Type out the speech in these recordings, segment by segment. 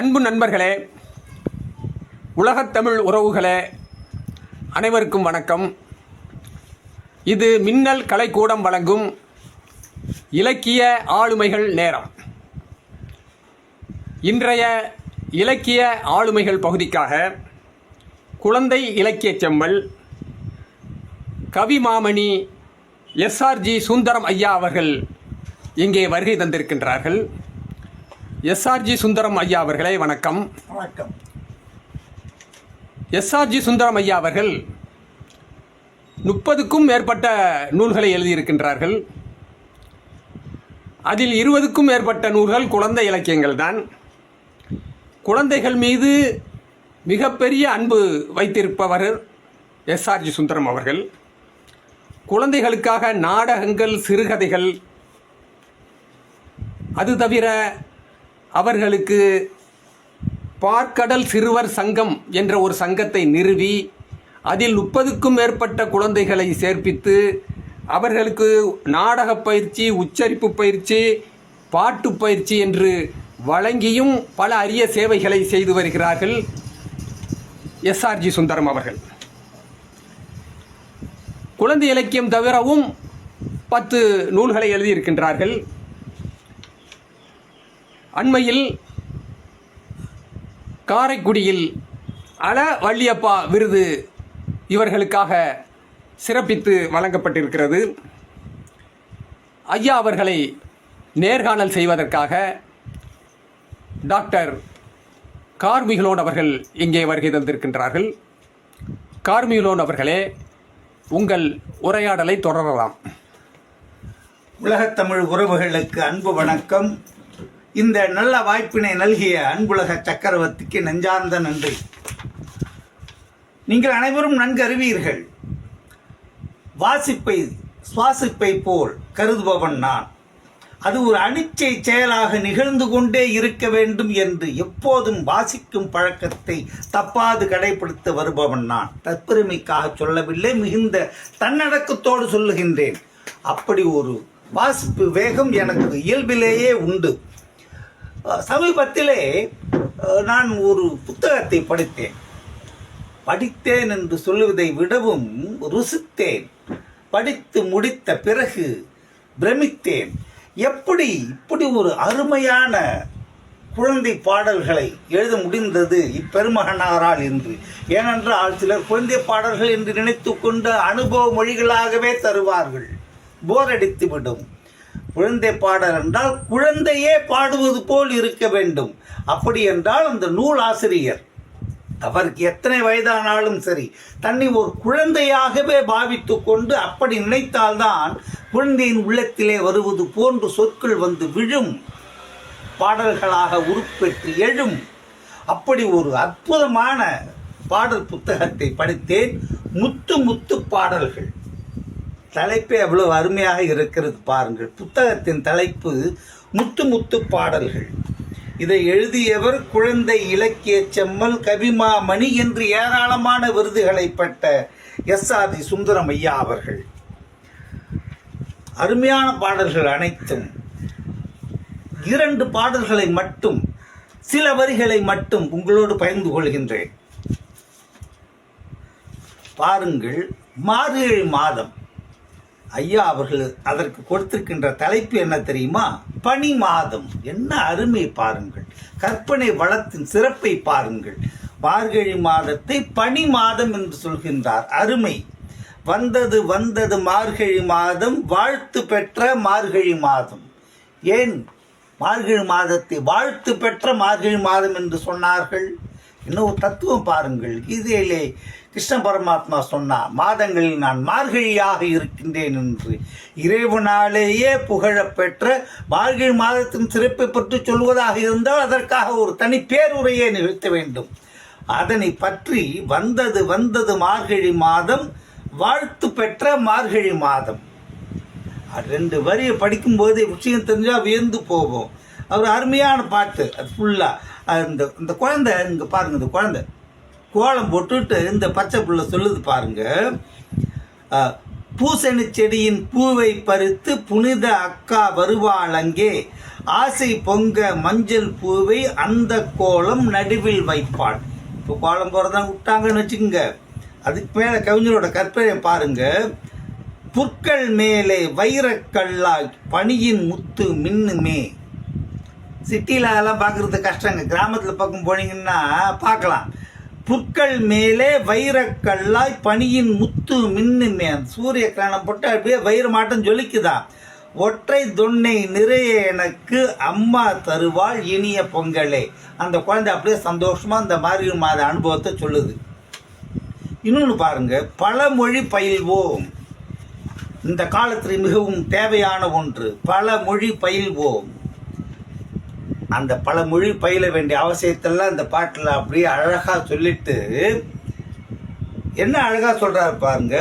அன்பு நண்பர்களே, உலகத் தமிழ் உறவுகளே, அனைவருக்கும் வணக்கம். இது மின்னல் கலைக்கூடம் வழங்கும் இலக்கிய ஆளுமைகள் நேரம். இன்றைய இலக்கிய ஆளுமைகள் பகுதிக்காக குழந்தை இலக்கியச் செம்மல் கவிமாமணி எஸ்ஆர்ஜி சுந்தரம் ஐயா அவர்கள் இங்கே வருகை தந்திருக்கின்றார்கள். எஸ்ஆர்ஜி சுந்தரம் ஐயா அவர்களே வணக்கம். வணக்கம். எஸ்ஆர்ஜி சுந்தரம் ஐயா அவர்கள் 30க்கும் மேற்பட்ட நூல்களை எழுதியிருக்கின்றார்கள். அதில் 20க்கும் மேற்பட்ட நூல்கள் குழந்தை இலக்கியங்கள் தான். குழந்தைகள் மீது மிகப்பெரிய அன்பு வைத்திருப்பவர் எஸ்ஆர்ஜி சுந்தரம் அவர்கள். குழந்தைகளுக்காக நாடகங்கள், சிறுகதைகள், அது தவிர அவர்களுக்கு பார்க்கடல் சிறுவர் சங்கம் என்ற ஒரு சங்கத்தை நிறுவி அதில் 30க்கும் மேற்பட்ட குழந்தைகளை சேர்ப்பித்து அவர்களுக்கு நாடகப் பயிற்சி, உச்சரிப்பு பயிற்சி, பாட்டு பயிற்சி என்று வழங்கியும் பல அரிய சேவைகளை செய்து வருகிறார்கள் எஸ்ஆர்ஜி சுந்தரம் அவர்கள். குழந்தை இலக்கியம் தவிரவும் 10 நூல்களை எழுதியிருக்கின்றார்கள். அண்மையில் காரைக்குடியில் அல வள்ளியப்பா விருது இவர்களுக்காக சிறப்பித்து வழங்கப்பட்டிருக்கிறது. ஐயா அவர்களை நேர்காணல் செய்வதற்காக டாக்டர் கார்மிகலோன் அவர்கள் இங்கே வருகை தந்திருக்கின்றார்கள். கார்மிகலோன் அவர்களே, உங்கள் உரையாடலை தொடரலாம். உலகத்தமிழ் உறவுகளுக்கு அன்பு வணக்கம். இந்த நல்ல வாய்ப்பினை நல்கிய அன்புலக சக்கரவர்த்திக்கு நெஞ்சார்ந்த நன்றி. நீங்கள் அனைவரும் நன்கு அறிவீர்கள், வாசிப்பை சுவாசிப்பை போல் கருதுபவன் நான். அது ஒரு அனிச்சை செயலாக நிகழ்ந்து கொண்டே இருக்க வேண்டும் என்று எப்போதும் வாசிக்கும் பழக்கத்தை தப்பாது கடைபிடித்து வருபவன் நான். தற்பெருமைக்காக சொல்லவில்லை, மிகுந்த தன்னடக்கத்தோடு சொல்லுகின்றேன். அப்படி ஒரு வாசிப்பு வேகம் எனக்கு இயல்பிலேயே உண்டு. சமீபத்திலே நான் ஒரு புத்தகத்தை படித்தேன் என்று சொல்லுவதை விடவும் ருசித்தேன். படித்து முடித்த பிறகு பிரமித்தேன். இப்படி ஒரு அருமையான குழந்தை பாடல்களை எழுத முடிந்தது இப்பெருமகனாரால் என்று. ஏனென்றால் சிலர் குழந்தை பாடல்கள் என்று நினைத்து கொண்டு அனுபவ மொழிகளாகவே தருவார்கள், போர் அடித்துவிடும். குழந்தை பாடல் என்றால் குழந்தையே பாடுவது போல் இருக்க வேண்டும். அப்படி என்றால் அந்த நூல் ஆசிரியர் அவருக்கு எத்தனை வயதானாலும் சரி தன்னை ஒரு குழந்தையாகவே பாவித்து கொண்டு அப்படி நினைத்தால்தான் குழந்தையின் உள்ளத்திலே வருவது போன்று சொற்கள் வந்து விழும், பாடல்களாக உருப்பெற்று எழும். அப்படி ஒரு அற்புதமான பாடல் புத்தகத்தை படித்தேன். முத்து பாடல்கள். தலைப்பே அவ்வளவு அருமையாக இருக்கிறது பாருங்கள். புத்தகத்தின் தலைப்பு முத்து பாடல்கள். இதை எழுதியவர் குழந்தை இலக்கிய செம்மல் கவிமாமணி என்று ஏராளமான விருதுகளை பெற்ற எஸ்ஆர்ஜி சுந்தரம் ஐயா அவர்கள். அருமையான பாடல்கள் அனைத்தும். 2 பாடல்களை மட்டும், சில வரிகளை மட்டும் உங்களோடு பகிர்ந்து கொள்கின்றேன். பாருங்கள், மார்கழி மாதம். ஐயா அவர்கள் அதற்கு கொடுத்திருக்கின்ற தலைப்பு என்ன தெரியுமா? பனி மாதம். என்ன அருமை பாருங்கள், கற்பனை வளத்தின் சிறப்பை பாருங்கள். மார்கழி மாதத்தை பனி மாதம் என்று சொல்கின்றார். அருமை. வந்தது மார்கழி மாதம், வாழ்த்து பெற்ற மார்கழி மாதம். ஏன் மார்கழி மாதத்தை வாழ்த்து பெற்ற மார்கழி மாதம் என்று சொன்னார்கள்? இன்னும் தத்துவம் பாருங்கள். கீதையிலே கிருஷ்ண பரமாத்மா சொன்னார், மாதங்களில் நான் மார்கழியாக இருக்கின்றேன் என்று. இறைவனாலேயே புகழப்பெற்ற மார்கழி மாதத்தின் சிறப்பை பற்றி சொல்வதாக இருந்தால் அதற்காக ஒரு தனி பேருரையை நிகழ்த்த வேண்டும். அதனை பற்றி வந்தது மார்கழி மாதம், வாழ்த்து பெற்ற மார்கழி மாதம். 2 வரியை படிக்கும்போது விஷயம் தெரிஞ்சால் வியந்து போவோம். அவர் அருமையான பாட்டு. அது ஃபுல்லாக இந்த குழந்தை இங்கே பாருங்கள், இந்த குழந்தை கோலம் போட்டுட்டு இந்த பச்சை புள்ள சொல்லுது பாருங்க. பூசணி செடியின் பூவை பறித்து புனித அக்கா வருவாள் அங்கே, ஆசை பொங்க மஞ்சள் பூவை அந்த கோலம் நடுவில் வைப்பாள். இப்போ கோலம் போறதான் விட்டாங்கன்னு வச்சுக்கோங்க. அதுக்கு மேல கவிஞரோட கற்பனை பாருங்க. புற்கள் மேலே வைரக்கல்லாய் பனியின் முத்து மின்னுமே. சிட்டியில அதெல்லாம் பார்க்கறது கஷ்டங்க. கிராமத்தில் பக்கம் போனீங்கன்னா பார்க்கலாம். புற்கள் மேலே வைரக்கல்லாய் பனியின் முத்து மின்னுமே. சூரிய கிரணம் போட்டு அப்படியே வைரமாட்டம் ஜொலிக்குதான். ஒற்றை தொன்னை நிறைய எனக்கு அம்மா தருவாள் இனிய பொங்கலே. அந்த குழந்தை அப்படியே சந்தோஷமா இந்த மாதிரி மாத அனுபவத்தை சொல்லுது. இன்னொன்று பாருங்க, பழமொழி பயில்வோம். இந்த காலத்தில் மிகவும் தேவையான ஒன்று, பழமொழி பயில்வோம். அந்த பழமொழி பயில வேண்டிய அவசியத்தெல்லாம் இந்த பாட்டில் அப்படியே அழகா சொல்லிட்டு என்ன அழகா சொல்றாரு பாருங்க.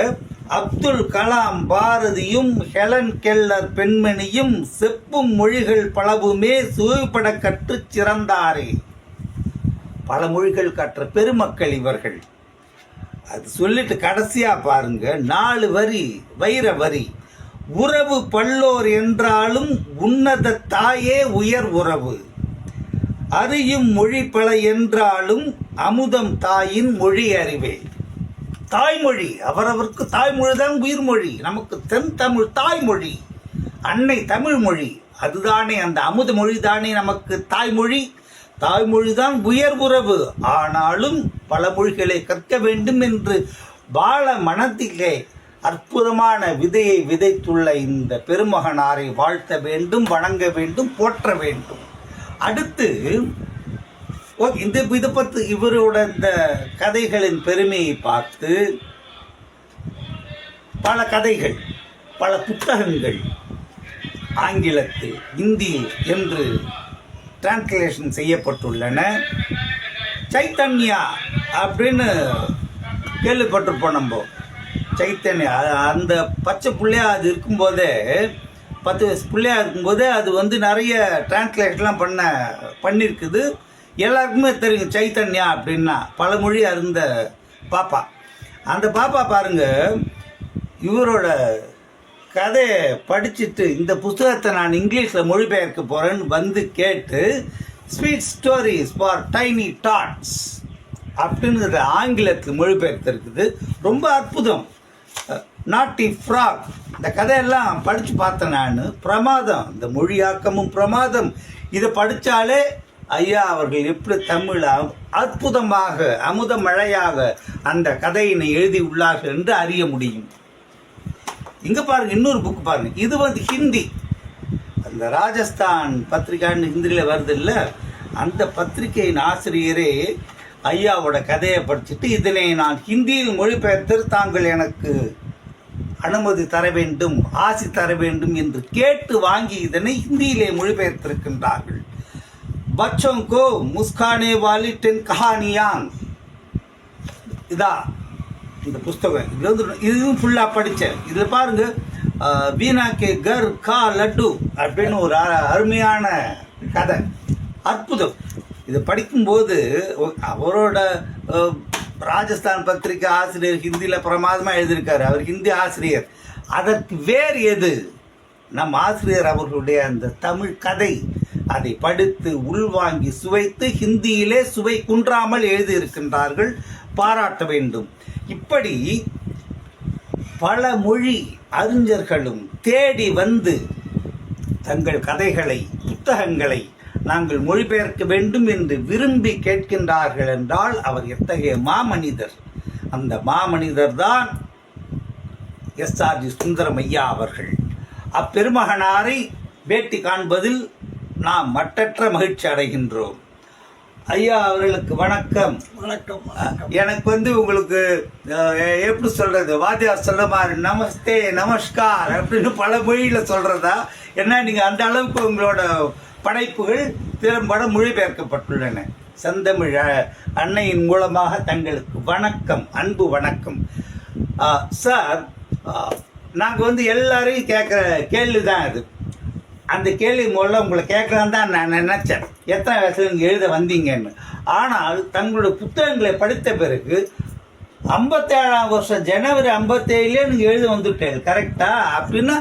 அப்துல் கலாம் பாரதியும் ஹெலன் கெல்லர் பெண்மணியும் செப்பும் மொழிகள் பலவுமே சுவைப்பட கற்று சிறந்தாரே. பல மொழிகள் கற்ற பெருமக்கள் இவர்கள். அது சொல்லிட்டு கடைசியா பாருங்க, 4 வரி வைர வரி. உறவு பல்லோர் என்றாலும் உன்னத தாயே உயர் உறவு. அறியும் மொழி பல என்றாலும் அமுதம் தாயின் மொழி அறிவே. தாய்மொழி அவரவருக்கு தாய்மொழிதான் உயிர்மொழி. நமக்கு தென் தமிழ் தாய்மொழி, அன்னை தமிழ் மொழி. அதுதானே அந்த அமுத மொழி தானே நமக்கு தாய்மொழி. தாய்மொழிதான் உயர் உறவு. ஆனாலும் பல மொழிகளை கற்க வேண்டும் என்று பால மனத்திலே அற்புதமான விதையை விதைத்துள்ள இந்த பெருமகனாரை வாழ்த்த வேண்டும், வணங்க வேண்டும், போற்ற வேண்டும். அடுத்து இதை பற்றி இவரோட இந்த கதைகளின் பெருமையை பார்த்து பல கதைகள், பல புத்தகங்கள் ஆங்கிலத்தில், இந்தியில் என்று டிரான்ஸ்லேஷன் செய்யப்பட்டுள்ளன. சைத்தன்யா அப்படின்னு கேள்விப்பட்டிருப்போம் நம்ம. சைத்தன்யா அந்த பச்சை பிள்ளையா அது இருக்கும்போதே, 10 வயசு பிள்ளையா இருக்கும்போதே அது நிறைய டிரான்ஸ்லேஷன்லாம் பண்ணியிருக்குது. எல்லாருக்குமே தெரியும் சைத்தன்யா அப்படின்னா. பல மொழி அறிந்த பாப்பா. அந்த பாப்பா பாருங்க, இவரோட கதையை படிச்சுட்டு இந்த புத்தகத்தை நான் இங்கிலீஷில் மொழிபெயர்க்க போகிறேன்னு கேட்டு sweet stories for tiny tots அப்படிங்கிறது ஆங்கிலத்தில் மொழிபெயர்த்திருக்குது. ரொம்ப அற்புதம். நாட்டி ஃப்ராக் இந்த கதையெல்லாம் படித்து பார்த்தேன் நான். பிரமாதம். இந்த மொழியாக்கமும் பிரமாதம். இதை படித்தாலே ஐயா அவர்கள் எப்படி தமிழ் அற்புதமாக அமுத மழையாக அந்த கதையினை எழுதி உள்ளார்கள் என்று அறிய முடியும். இங்க பாருங்க, இன்னொரு புக் பாருங்க. இது ஹிந்தி. அந்த ராஜஸ்தான் பத்திரிகான்னு ஹிந்தியில வருது இல்ல, அந்த பத்திரிகையின் ஆசிரியரே ஐயாவோட கதையை படிச்சுட்டு இதனை நான் ஹிந்தியில் மொழிபெயர்த்து தாங்கள் எனக்கு அனுமதி தர வேண்டும், ஆசி தர வேண்டும் என்று கேட்டு வாங்கி இதனை ஹிந்தியிலே மொழிபெயர்த்திருக்கின்றார்கள். பச்சோं को मुस्काने वाली 10 कहानियां. இதா இந்த புஸ்தகம். இதுவும் ஃபுல்லா படித்தேன். இதில் பாருங்க, வீணா கே கர் கா லட்டு அப்படின்னு ஒரு அருமையான கதை. அற்புதம். இதை படிக்கும்போது அவரோட ராஜஸ்தான் பத்திரிகை ஆசிரியர் ஹிந்தியில் பிரமாதமாக எழுதியிருக்காரு. அவர் ஹிந்தி ஆசிரியர். அதற்கு வேறு எது நம் ஆசிரியர் அவர்களுடைய அந்த தமிழ் கதை. அதை படித்து உள்வாங்கி சுவைத்து ஹிந்தியிலே சுவை குன்றாமல் எழுதியிருக்கின்றார்கள். பாராட்ட வேண்டும். இப்படி பல மொழி அறிஞர்களும் தேடி வந்து தங்கள் கதைகளை, புத்தகங்களை நாங்கள் மொழிபெயர்க்க வேண்டும் என்று விரும்பி கேட்கின்றார்கள் என்றால் அவர் எத்தகைய மாமனிதர். அந்த மாமனிதர் தான் எஸ்ஆர்ஜி சுந்தரம் ஐயா அவர்கள். அப்பெருமகனாரை பேட்டி காண்பதில் நாம் மட்டற்ற மகிழ்ச்சி அடைகின்றோம். ஐயா அவர்களுக்கு வணக்கம். வணக்கம். எனக்கு உங்களுக்கு எப்படி சொல்றது, வாத்தியார் சொல்ற மாதிரி நமஸ்தே நமஸ்கார் அப்படின்னு பல மொழியில சொல்றதா என்ன? நீங்க அந்த அளவுக்கு உங்களோட படைப்புகள் திறம்பட மொழிபெயர்க்கப்பட்டுள்ளன. செந்தமிழ் அன்னையின் மூலமாக தங்களுக்கு வணக்கம், அன்பு வணக்கம். சார், நாங்கள் எல்லாரையும் கேட்குற கேள்விதான் அது. அந்த கேள்வி மூலம் உங்களை கேட்கலாம் தான் நான் நினைச்சேன், எத்தனை வயசுல நீங்கள் எழுத வந்தீங்கன்னு. ஆனால் தங்களுடைய புத்தகங்களை படித்த பிறகு 57ஆம் வருஷம் ஜனவரி 57 நீங்க எழுத வந்துட்டேன் கரெக்டா? அப்படின்னா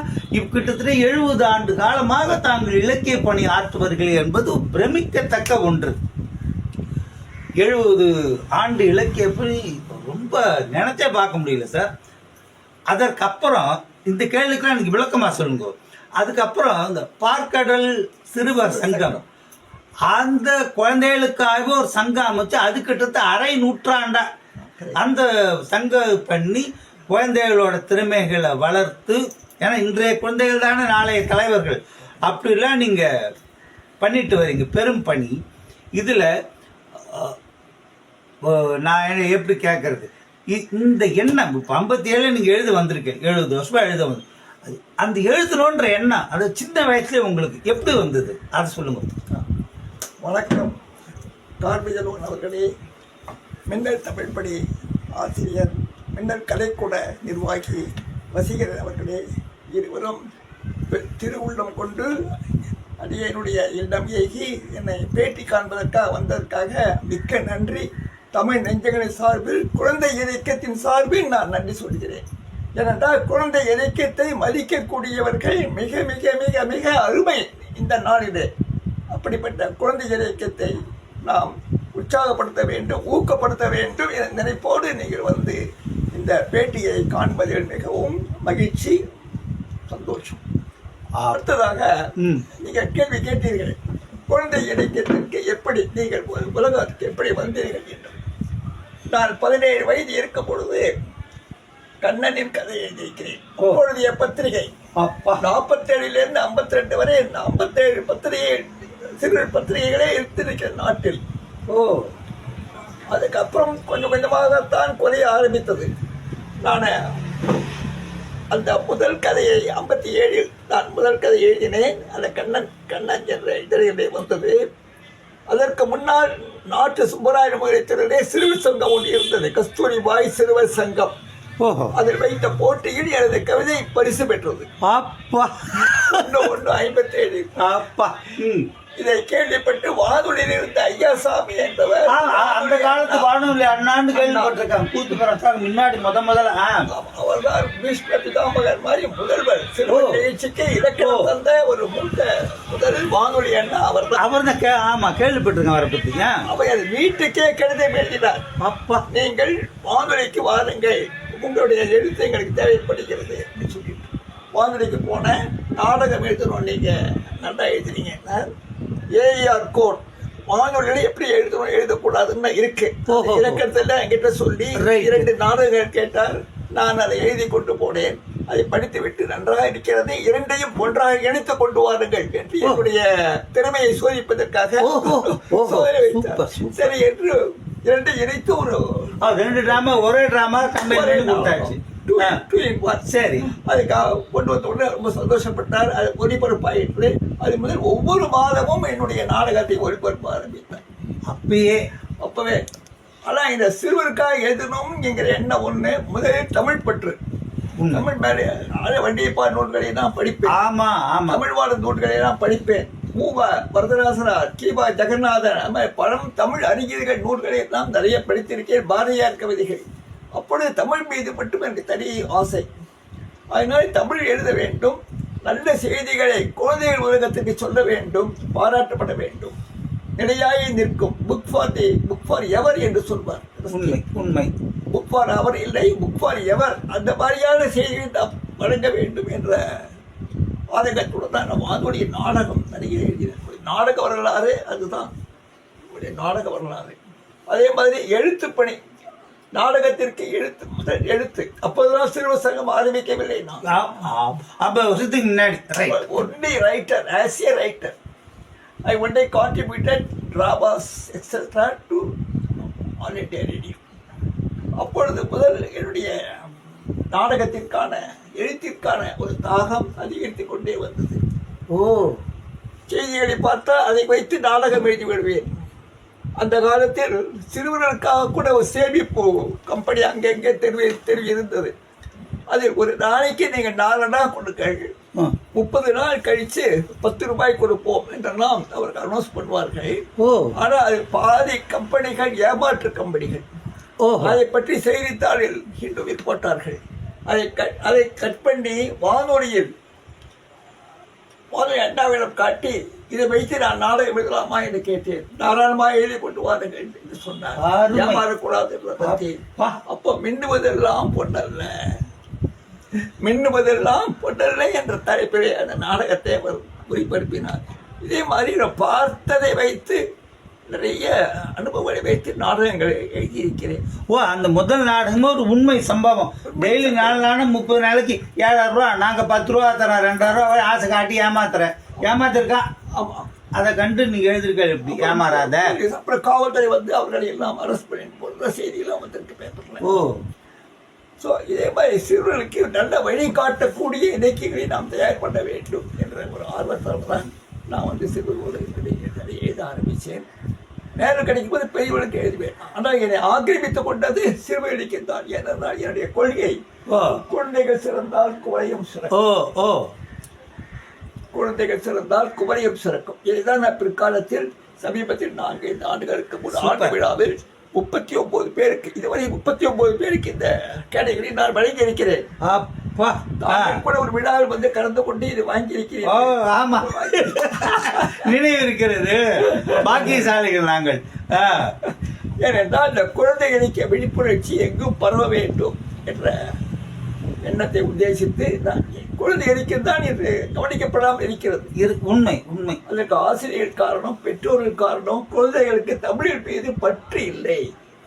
கிட்டத்தட்ட 70 ஆண்டு காலமாக தாங்கள் இலக்கிய பணி ஆற்றுவர்கள் என்பது பிரமிக்கத்தக்க ஒன்று. 70 ஆண்டு இலக்கிய பணி ரொம்ப நினைச்சே பார்க்க முடியல சார். அதற்கப்புறம் இந்த கேள்விக்கு எனக்கு விளக்கமா சொல்லுங்க. அதுக்கப்புறம் இந்த பார்க்கடல் சிறுவர் சங்கம், அந்த குழந்தைகளுக்காக ஒரு சங்கம் அமைச்சு அது கிட்டத்தட்ட அரை நூற்றாண்டா அந்த சங்கம் பண்ணி குழந்தைகளோட திறமைகளை வளர்த்து, ஏன்னா இன்றைய குழந்தைகள் தானே நாளைய தலைவர்கள், அப்படிலாம் நீங்கள் பண்ணிட்டு வரீங்க, பெரும் பணி. இதில் நான் எப்படி கேட்கறது, இந்த எண்ணம் இப்போ 57 நீங்கள் எழுத வந்திருக்கேன், 70 வருஷமா எழுத வந்து அந்த எழுதணுன்ற எண்ணம் அது சின்ன வயசுலேயே உங்களுக்கு எப்படி வந்தது அதை சொல்லுங்க. வணக்கம் கார்மிகலோன் அவர்களே, மின்னல் தமிழ் படி ஆசிரியர், மின்னல் கலைக்கூட நிர்வாகி வசீகரன் அவர்களே, இருவரும் திருவுள்ளம் கொண்டு அடியனுடைய இல்லம் ஏகி என்னை பேட்டி காண்பதற்காக வந்ததற்காக மிக்க நன்றி. தமிழ் நெஞ்சங்களின் சார்பில், குழந்தை இலக்கியத்தின் சார்பில் நான் நன்றி சொல்கிறேன். ஏனென்றால் குழந்தை இலக்கியத்தை மதிக்கக்கூடியவர்கள் மிக மிக மிக மிக அருமை இந்த நாளிலே. அப்படிப்பட்ட குழந்தை இலக்கியத்தை நாம் உற்சாகப்படுத்த வேண்டும், ஊக்கப்படுத்த வேண்டும் என நினைப்போடு நீங்கள் வந்து இந்த பேட்டியை காண்பதில் மிகவும் மகிழ்ச்சி, சந்தோஷம். அடுத்ததாக நீங்கள் கேள்வி கேட்டீர்கள், குழந்தை இலக்கியத்திற்கு எப்படி நீங்கள் உலகத்திற்கு எப்படி வந்தீர்கள் என்று. நான் 17 வயது இருக்கும் பொழுது கண்ணனின் கதையை எழுதியிருக்கிறேன். அப்பொழுதைய பத்திரிகை 47 52 வரை 57 பத்திரிகை, சிறு பத்திரிகைகளே இருந்திருக்கிற நாட்டில். அதுக்கப்புறம் கொஞ்சம் கொஞ்சமாகத்தான் குறைய ஆரம்பித்தது. நான் அந்த முதல் கதையை 57 நான் முதல் கதை எழுதினேன். அந்த கண்ணன் என்ற இதழிலே வந்தது. அதற்கு முன்னால் நாட்டு சுப்பராய முறையிலே சிறுவர் சங்கம் ஒன்று இருந்தது, கஸ்தூரிபாய் சிறுவர் சங்கம். அதில் வைத்த போட்டியில் எனது கவிதை பரிசு பெற்றது. 1/57. இதை கேள்விப்பட்டு வானொலியில் இருந்த ஐயாசாமி என்பவர், அந்த காலத்து வானொலி அண்ணாண்டு கேள்விப்பட்டிருக்காங்க, கூத்துப்பரசாங்க முன்னாடி முதல்ல அவர்தான் பீஷ்ம பிதாமகர் மாதிரி முதல்வர், சிறுவர் நிகழ்ச்சிக்கு இலக்கணம் தந்த ஒரு முதல் வானொலி அண்ணா அவர்தான். ஆமா கேள்விப்பட்டிருக்கேன் அவரை பத்தி. அவர் வீட்டுக்கே கடிதம் எழுதினார், அப்பா நீங்கள் வானொலிக்கு வாருங்கள், உங்களுடைய எழுத்து எங்களுக்கு தேவைப்படுகிறது அப்படின்னு சொல்லிட்டு. வானொலிக்கு போனேன், நாடகம் எழுதணும், நீங்க நல்லா எழுதுனீங்க, ஏஆர் கோட் வானொலியில எப்படி எழுதணும் எழுதக்கூடாதுன்னு இருக்கு, இலக்கணத்துல என்கிட்ட சொல்லி 2 நாடகங்கள் கேட்டார். நான் அதை எழுதி கொண்டு போனேன். அதை படித்து விட்டு நன்றாக இருக்கிறது, 2ஐயும் ஒன்றாக இணைத்து கொண்டு வாருங்கள் என்று என்னுடைய திறமையை சோதிப்பதற்காக சோதனை வைத்தார். சரி என்று 2 இணைத்து ஒரு 2 டிராமா ஒரே டிராமா கொடுத்தாச்சு. சரி, அதுக்காக கொண்டு வந்த உடனே ரொம்ப சந்தோஷப்பட்டார். அது ஒளிபரப்பாயிற்று. அது முதல் ஒவ்வொரு மாதமும் என்னுடைய நாடகத்தை ஒளிபரப்ப ஆரம்பித்தார். அப்பவே ஆனால் இந்த சிறுவருக்காக எழுதணும் என்கிற எண்ணம் ஒண்ணு. முதலில் தமிழ் பற்று, தமிழ் மேலே வண்டியப்பா நூல்களை நான் படிப்பேன், தமிழ் வாழ நூல்களை நான் படிப்பேன். மூவா வரதராசனார், கீபா ஜெகநாதன், பழம் தமிழ் அறிஞர்கள் நூல்களை எல்லாம் நிறைய படித்திருக்கேன், பாரதியார் கவிதைகள். அப்பொழுது தமிழ் மீது மட்டும் எனக்கு தனி ஆசை. அதனால் தமிழ் எழுத வேண்டும், நல்ல செய்திகளை குழந்தைகள் உலகத்துக்கு சொல்ல வேண்டும், பாராட்டப்பட வேண்டும், நிலையாய் நிற்கும். புக் ஃபார் எவர் என்று சொல்வார். உண்மை. புக் ஃபார் அவர் இல்லை, புக் ஃபார் எவர். அந்த மாதிரியான செய்திகளை நாம் வழங்க வேண்டும் என்ற ஆதங்கத்துடன் தான் நம்ம அதோடைய நாடகம் நிறைய எழுதினேன். நாடக வரலாறு அதுதான் நாடக வரலாறு. அதே மாதிரி எழுத்து பணி, நாடகத்திற்கு எழுத்து அப்போதுதான் சிறுவர் சங்கம் ஆரம்பிக்கவில்லை. Only writer, as a writer I one day contributed dramas etc. to All India Radio. அப்பொழுது முதல் என்னுடைய நாடகத்திற்கான எழுத்திற்கான ஒரு தாகம் அதிகரித்துக் கொண்டே வந்தது. செய்திகளை பார்த்தா அதை வைத்து நாடகம் எழுதி விடுவேன். அந்த காலத்தில் சிறுவர்களுக்காக கூட ஒரு சேமிப்பு கம்பெனி அங்கங்கே தெருவில் இருந்தது. அதில் ஒரு நாளைக்கு நீங்கள் 4 அணா கொடுங்கள், 30 நாள் கழித்து 10 ரூபாய் கொடுப்போம் என்றெல்லாம் அவர்கள் அனௌன்ஸ் பண்ணுவார்கள். ஆனால் அது பாதி கம்பெனிகள் ஏமாற்று கம்பெனிகள். ஓஹோ. அதை பற்றி செய்தித்தாளில் ஹிந்துவில் போட்டார்கள். அதை கட் பண்ணி வானொலியில் அண்ணாவிடம் காட்டி இதை வைத்து நான் நாடகம் எழுதலாமா என்று கேட்டேன். தாராளமாக எழுதி கொண்டு வாருங்கள் என்று சொன்னார். அருமை. ஏமாறக்கூடாது என்பதை பற்றி. அப்போ மின்னுவதெல்லாம் பொன்னல்ல, மின்னுவதெல்லாம் பொன்னல்ல என்ற தலைப்பிலே அந்த நாடகத்தை அவர் ஒளிபரப்பினார். இதே மாதிரி நான் பார்த்ததை வைத்து நிறைய அனுபவங்களை வைத்து நாடகங்களை எழுதியிருக்கிறேன். ஓ, அந்த முதல் நாடகமே ஒரு உண்மை சம்பவம். டெய்லி 4 நாளும் 30 நாளைக்கு 7,000 ரூபா, நாங்கள் 10 ரூபா தரோம், 2,000 ரூபா ஆசை காட்டி ஏமாத்திருக்கான். ஆமாம், அதை கண்டு நீங்க எழுதிருக்க எப்படி ஏமாறாத. அப்புறம் காவல்துறை வந்து அவர்களை எல்லாம் அரெஸ்ட் பண்ணி போடுற செய்தியெல்லாம் வந்திருக்கு பேப்பர்ல. ஓ, ஸோ இதே மாதிரி சிறுவர்களுக்கு நல்ல வழி காட்டக்கூடிய இலக்கியங்களை நாம் தயார் பண்ண வேண்டும் என்ற ஒரு ஆர்வத்தால் தான் நான் வந்து சிறுவர்களுடைய எழுத ஆரம்பித்தேன். நேரம் கிடைக்கும் போது பெரியவர்களுக்கு எழுதுவேன். ஆனால் என்னை ஆக்கிரமித்துக் கொண்டது சிறுவ இலக்கியம் தான். ஏனென்றால் என்னுடைய கொள்கை குழந்தைகள் சிறந்தால் குவளையும் சிறக்கும். ஓ, ஓ, குழந்தைகள் சிறந்தால் குவளையும் சிறக்கும். இதுதான் நான் பிற்காலத்தில் சமீபத்தில் 4-5 ஆண்டுகளுக்கு முன் ஆண்டு விழாவில் 39 பேருக்கு, இதுவரை 39 பேருக்கு இந்த கேட்டகரி நான் வழங்கி இருக்கிறேன். அப்பா, கூட ஒரு விழாவில் வந்து கலந்து கொண்டு இது வாங்கி ஓ, இருக்கிறேன். ஆமா, நினைவு இருக்கிறது. பாக்கியசாலிகள் நாங்கள். ஏனென்றால் இந்த குழந்தைகளுக்கு விழிப்புணர்ச்சி எங்கும் பரவ வேண்டும் என்ற எண்ணத்தை உத்தேசித்து நான் குழந்தைகளுக்கு தான் இது கவனிக்கப்படாமல் இருக்கிறது. உண்மை உண்மை. அதற்கு ஆசிரியர்கள் காரணம், பெற்றோர்கள் காரணம். குழந்தைகளுக்கு தமிழின் மீது பற்று இல்லை.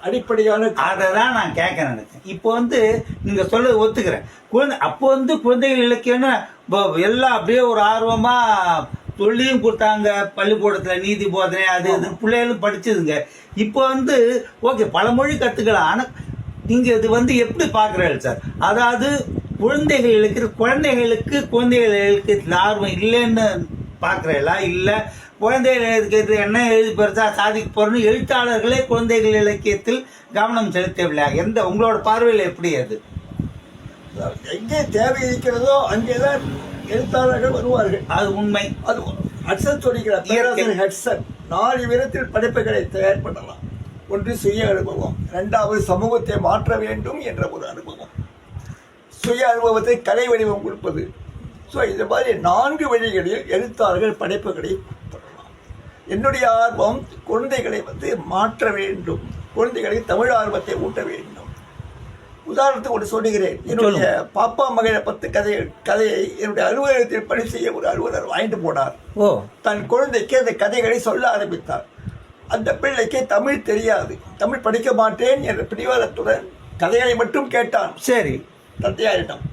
அடிப்படையான அதை தான் நான் கேட்க நினைச்சேன். இப்போ வந்து நீங்க சொல்றது ஒத்துக்கிறேன். அப்போ வந்து குழந்தைகள் இலக்கியம்னு எல்லாம் அப்படியே ஒரு ஆர்வமா சொல்லியும் கொடுத்தாங்க. பள்ளிக்கூடத்துல நீதி போதனை அது இது பிள்ளைகளும் படிச்சதுங்க. இப்போ வந்து ஓகே, பல மொழி கத்துக்கலாம். ஆனா நீங்க இது வந்து எப்படி பாக்குறீங்க சார்? அதாவது குழந்தைகளுக்கு ஆர்வம் இல்லைன்னு பாக்குறீங்களா? இல்ல குழந்தைகள் என்ன எழுதி பெருசா சாதிக்க போறோம்னு எழுத்தாளர்களே குழந்தைகள் இலக்கியத்தில் கவனம் செலுத்தவில்லை. எந்த உங்களோட பார்வையில் எப்படி அது? எங்கே தேவை இருக்கிறதோ அங்கேதான் எழுத்தாளர்கள் வருவார்கள். அது உண்மை. அது ஹட்சன் சொல்லிக்கிறார், பேராசிரியர் ஹட்சன். 4 விதத்தில் படைப்புகளை தயார் பண்ணலாம். ஒன்று சுய அனுபவம், 2வது சமூகத்தை மாற்ற வேண்டும் என்ற ஒரு அனுபவம், சுய அனுபவத்தை கலை வடிவம் கொடுப்பது. ஸோ இந்த மாதிரி 4 வழிகளில் எழுத்தாளர்கள் படைப்புகளை பண்ணலாம். என்னுடைய ஆர்வம் குழந்தைகளை வந்து மாற்ற வேண்டும், குழந்தைகளை தமிழ் ஆர்வத்தை ஊட்ட வேண்டும். உதாரணத்துக்கு ஒன்று சொல்லுகிறேன். என்னுடைய பாப்பா மகளை 10 கதையை என்னுடைய அலுவலகத்தில் பணி செய்ய ஒரு அலுவலர் வாங்கிட்டு போனார். தன் குழந்தைக்கு அந்த கதைகளை சொல்ல ஆரம்பித்தார். அந்த பிள்ளைக்கு தமிழ் தெரியாது, தமிழ் படிக்க மாட்டேன் என்ற பிடிவாதத்துடன் கதைகளை மட்டும் கேட்டான். சரி, தந்தையாரிடம்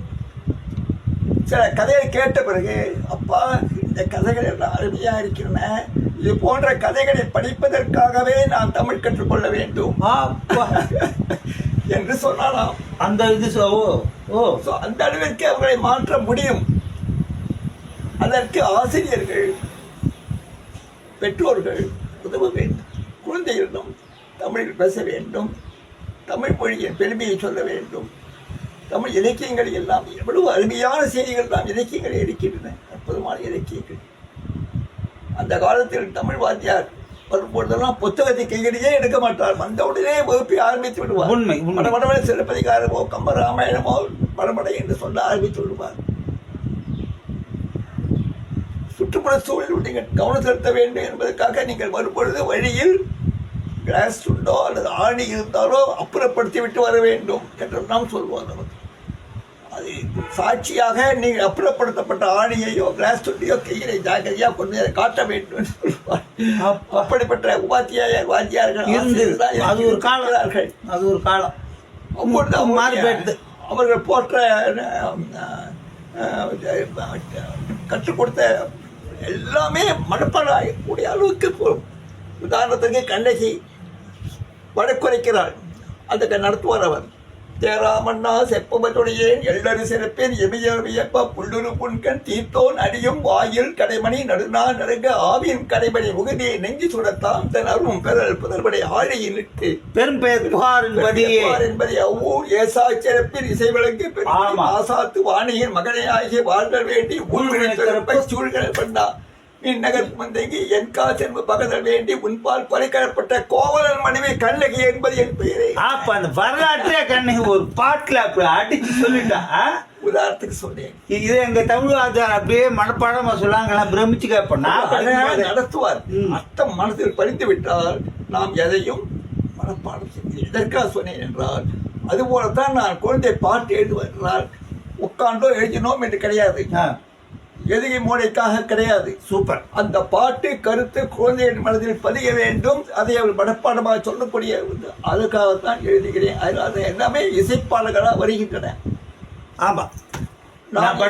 சில கதையை கேட்ட பிறகு, அப்பா இந்த கதைகள் எல்லாம் அருமையாக இருக்கின்றன, இது போன்ற கதைகளை படிப்பதற்காகவே நான் தமிழ் கற்றுக்கொள்ள வேண்டும் என்று சொன்னாலாம். அந்த இது அந்த அளவிற்கு அவர்களை மாற்ற முடியும். அதற்கு ஆசிரியர்கள், பெற்றோர்கள் உதவ வேண்டும். குழந்தைகளிடம் தமிழில் பேச வேண்டும், தமிழ் மொழியின் பெருமையை சொல்ல வேண்டும். தமிழ் இலக்கியங்கள் எல்லாம் எவ்வளவு அருமையான செய்திகள் நாம் இலக்கியங்களை இருக்கின்றன, அற்புதமான இலக்கியங்கள். அந்த காலத்தில் தமிழ் வாத்தியார் வரும்பொழுதெல்லாம் புத்தகத்தை கையிலேயே எடுக்க மாட்டார். வந்தவுடனே வகுப்பை ஆரம்பித்து விடுவார். உண்மை. மடமடவன சிலப்பதிகாரமோ கம்பராமாயணமோ மடமடை என்று சொல்ல ஆரம்பித்து விடுவார். சுற்றுப்புற சூழலில் நீங்கள் கவனம் செலுத்த வேண்டும் என்பதற்காக நீங்கள் வரும்பொழுது வழியில் கிளாஸ் உண்டோ அல்லது ஆணி இருந்தாலோ அப்புறப்படுத்தி விட்டு வர வேண்டும் என்று நாம் சொல்வோம். நமக்கு அது சாட்சியாக நீங்கள் அப்புறப்படுத்தப்பட்ட ஆணியையோ கிளாஸ் துண்டியோ கையிலே ஜாக்கிரதையாக கொண்டு அதை காட்ட வேண்டும் என்று சொல்வார். அப்படிப்பட்ட வாத்தியார்கள் அது ஒரு காலம். அவர்கள் போற்ற கற்றுக் கொடுத்த எல்லாமே மனப்பாடம் கூடிய அளவுக்கு போகும். உதாரணத்துக்கு கண்ணகி வழக்குரைக்கிறாள், அதுக்கு நடத்துவார் அவர். தேராமண்ணா செப்பமற்றுடையேன் எல்லரு சிறப்பேன் எமியப்பா புல்லுரு புன்கண் தீர்த்தோன் அடியும் வாயில் கடைமணி நடுநா நடுங்க ஆவியின் கடைமணி முகதியை நெஞ்சு சுடத்தாம் தன் அருவும் பெறல் புதல்படை ஆழியில் இட்டு பெரும் என்பதை அவ்வூர் ஏசா சிறப்பில் இசை விளக்கு ஆசாத்து வாணியின் மகனை ஆகிய வாழ்கள் வேண்டி ஊழ்வினை சிறப்பை சூழ்களை பண்ணா இந்நகர் மந்தைக்கு என் காசு என்பது பகதல் வேண்டி உன்பால் பறிக்கப்பட்ட கோவலன் மனைவி கண்ணகி என்பது என் பெயரே. அப்ப அந்த வரலாற்றே கண்ணகி ஒரு பாட்டுல அப்படி அடிச்சு சொல்லிட்டா. உதாரணத்துக்கு சொன்னேன். இது எங்க தமிழ் ஆச்சாரம் அப்படியே மனப்பாடமா சொல்லாங்களா, பிரமிச்சு கேட்போம். நடத்துவார். அர்த்தம் மனதில் பதிந்து விட்டால் நாம் எதையும் மனப்பாடம் செய்கிறேன். எதற்காக சொன்னேன் என்றால், அதுபோலத்தான் நான் குழந்தை பாட்டு எழுதுவதால் உட்காண்டோ எழுதினோம் என்று கிடையாது, எதுகை மூளைக்காக கிடையாது. சூப்பர். அந்த பாட்டு கருத்து குழந்தைகள் மனதில் பதிய வேண்டும், அதை அவர் மனப்பாடமாக சொல்லக்கூடிய அதுக்காகத்தான் எழுதுகிறேன். அது எல்லாமே இசைப்பாடல்களாக வருகின்றன. ஆமா, நான்